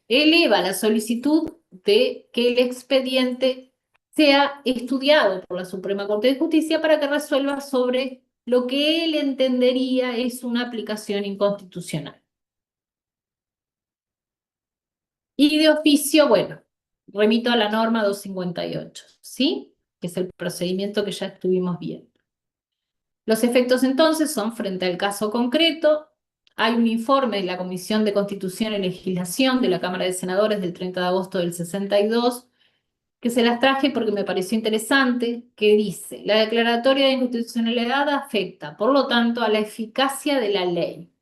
eleva la solicitud de que el expediente sea estudiado por la Suprema Corte de Justicia para que resuelva sobre lo que él entendería es una aplicación inconstitucional. Y de oficio, bueno, remito a la norma 258, ¿sí? Que es el procedimiento que ya estuvimos viendo. Los efectos entonces son, frente al caso concreto, hay un informe de la Comisión de Constitución y Legislación de la Cámara de Senadores del 30 de agosto del 62, que se las traje porque me pareció interesante, que dice, la declaratoria de inconstitucionalidad afecta, por lo tanto, a la eficacia de la ley,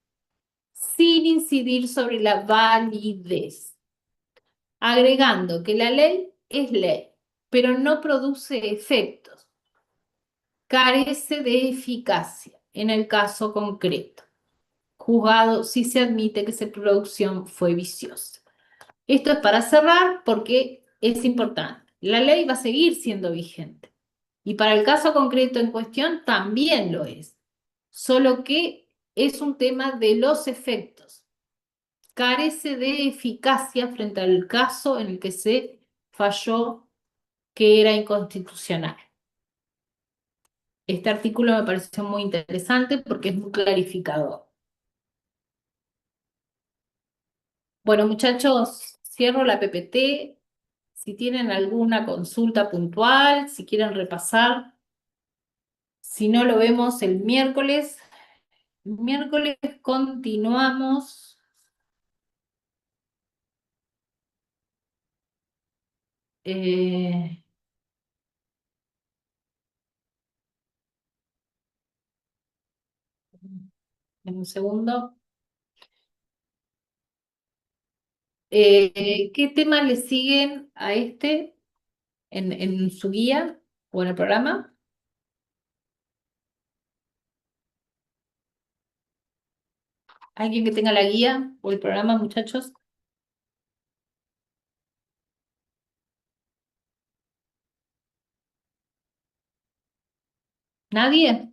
sin incidir sobre la validez, agregando que la ley es ley, pero no produce efectos, carece de eficacia en el caso concreto, juzgado si se admite que su producción fue viciosa. Esto es para cerrar porque es importante. La ley va a seguir siendo vigente y para el caso concreto en cuestión también lo es, solo que es un tema de los efectos. Carece de eficacia frente al caso en el que se falló que era inconstitucional. Este artículo me pareció muy interesante porque es muy clarificador. Bueno, muchachos, cierro la PPT. Si tienen alguna consulta puntual, si quieren repasar, si no lo vemos el miércoles. El miércoles continuamos. En un segundo. ¿Qué temas le siguen a este en su guía o en el programa? ¿Alguien que tenga la guía o el programa, muchachos? ¿Nadie?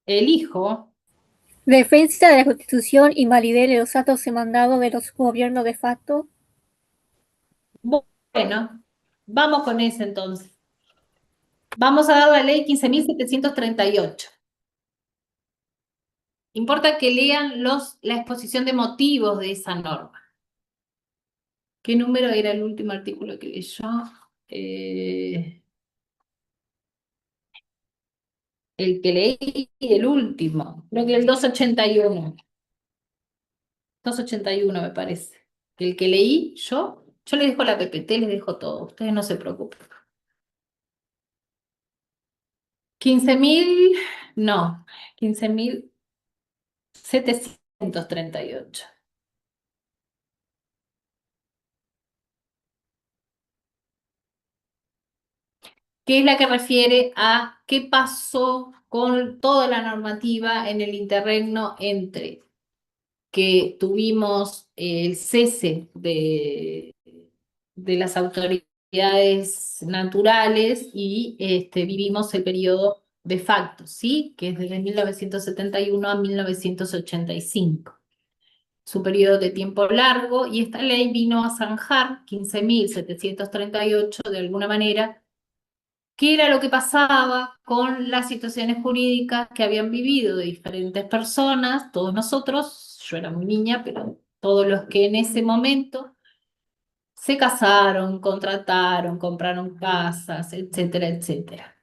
Elijo. Defensa de la Constitución y validez de los actos de mandado de los gobiernos de facto. Bueno, vamos con ese entonces. Vamos a dar la ley 15.738. Importa que lean la exposición de motivos de esa norma. ¿Qué número era el último artículo que leyó? El que leí, el último. Creo que el 281. 281 me parece. El que leí yo les dejo la PPT, les dejo todo. Ustedes no se preocupen. 15.000, no, 15.738. Que es la que refiere a qué pasó con toda la normativa en el interregno entre que tuvimos el cese de las autoridades naturales y vivimos el periodo de facto, ¿sí? Que es desde 1971 a 1985. Su periodo de tiempo largo, y esta ley vino a zanjar 15.738 de alguna manera qué era lo que pasaba con las situaciones jurídicas que habían vivido de diferentes personas, todos nosotros, yo era muy niña, pero todos los que en ese momento se casaron, contrataron, compraron casas, etcétera, etcétera.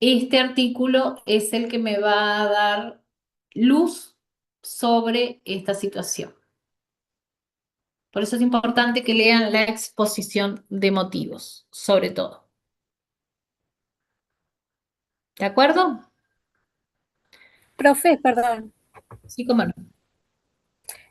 Este artículo es el que me va a dar luz sobre esta situación. Por eso es importante que lean la exposición de motivos, sobre todo. ¿De acuerdo? Profe, perdón. Sí, cómo no.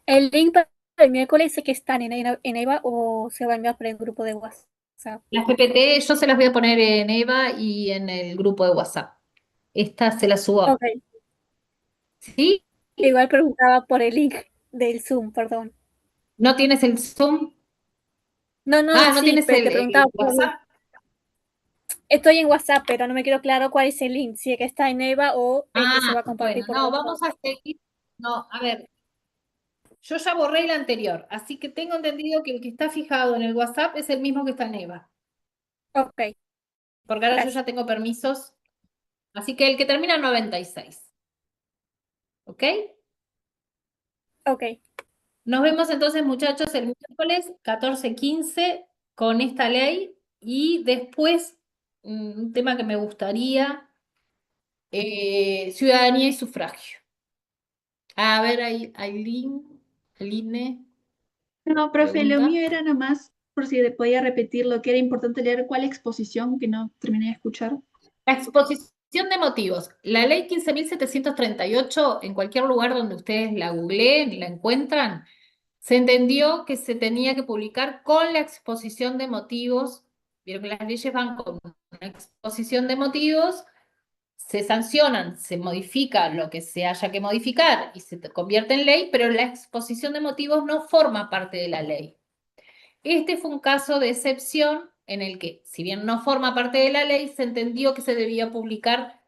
El link para el miércoles sé que están en EVA o se va a enviar por el grupo de WhatsApp. Las PPT yo se las voy a poner en EVA y en el grupo de WhatsApp. Esta se la subo. Ok, ¿Sí? igual preguntaba por el link del Zoom, perdón. ¿No tienes el Zoom? No, no, Ah, ¿no sí, tienes pero te el preguntaba por el link. WhatsApp? Estoy en WhatsApp, pero no me quedó claro cuál es el link, si es que está en Eva o el que se va a Ah, compartir bueno, por no, WhatsApp. vamos a seguir. No, a ver, yo ya borré el anterior, así que tengo entendido que el que está fijado en el WhatsApp es el mismo que está en Eva, Ok, porque ahora yo gracias. ya tengo permisos, así que el que termina en 96. ¿Ok? Ok, Nos vemos entonces, muchachos, el miércoles 14:15 con esta ley y después un tema que me gustaría, ciudadanía y sufragio. A ver, Aline No, profe, lo pregunta. mío era nomás, por si le podía repetir lo que era importante leer, cuál exposición que no terminé de escuchar. La exposición de motivos. La ley 15.738, en cualquier lugar donde ustedes la googleen y la encuentran, se entendió que se tenía que publicar con la exposición de motivos. Vieron que las leyes van con una exposición de motivos, se sancionan, se modifica lo que se haya que modificar y se convierte en ley, pero la exposición de motivos no forma parte de la ley. Este fue un caso de excepción en el que, si bien no forma parte de la ley, se entendió que se debía publicar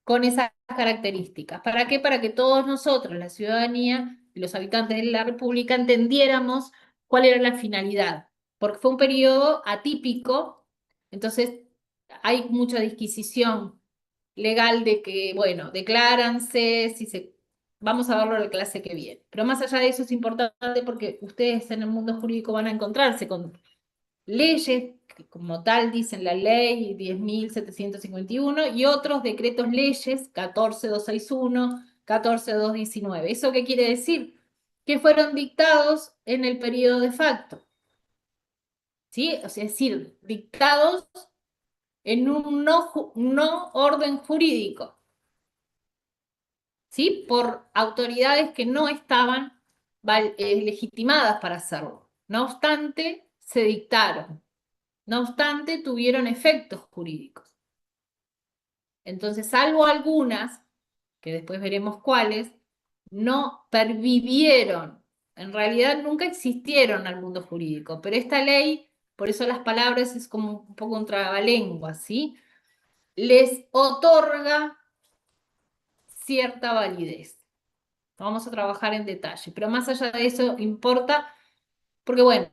con esas características. ¿Para qué? Para que todos nosotros, la ciudadanía y los habitantes de la República, entendiéramos cuál era la finalidad, porque fue un periodo atípico, entonces hay mucha disquisición legal de que, bueno, decláranse, si se vamos a verlo en la clase que viene. Pero más allá de eso es importante porque ustedes en el mundo jurídico van a encontrarse con leyes, que como tal dicen la ley 10.751 y otros decretos leyes 14.261, 14.219. ¿Eso qué quiere decir? Que fueron dictados en el periodo de facto. ¿Sí? O sea, es decir, dictados en un no orden jurídico. ¿Sí? Por autoridades que no estaban legitimadas para hacerlo. No obstante, se dictaron. No obstante, tuvieron efectos jurídicos. Entonces, salvo algunas, que después veremos cuáles, no pervivieron. En realidad nunca existieron al mundo jurídico, pero esta ley, por eso las palabras es como un poco un trabalengua, ¿sí? Les otorga cierta validez. Vamos a trabajar en detalle, pero más allá de eso importa, porque bueno,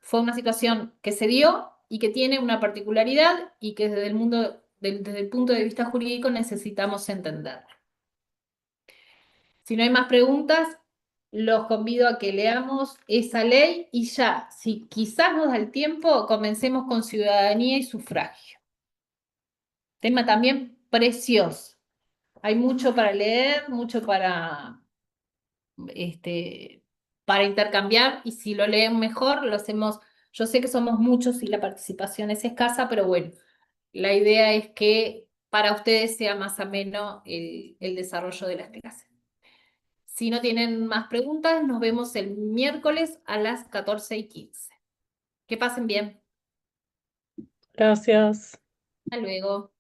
fue una situación que se dio y que tiene una particularidad y que desde el mundo, desde el punto de vista jurídico necesitamos entender. Si no hay más preguntas, los convido a que leamos esa ley y ya, si quizás nos da el tiempo, comencemos con ciudadanía y sufragio. Tema también precioso. Hay mucho para leer, mucho para intercambiar y si lo leen mejor, lo hacemos. Yo sé que somos muchos y la participación es escasa, pero bueno, la idea es que para ustedes sea más ameno el desarrollo de las clases. Si no tienen más preguntas, nos vemos el miércoles a las 14:15. Que pasen bien. Gracias. Hasta luego.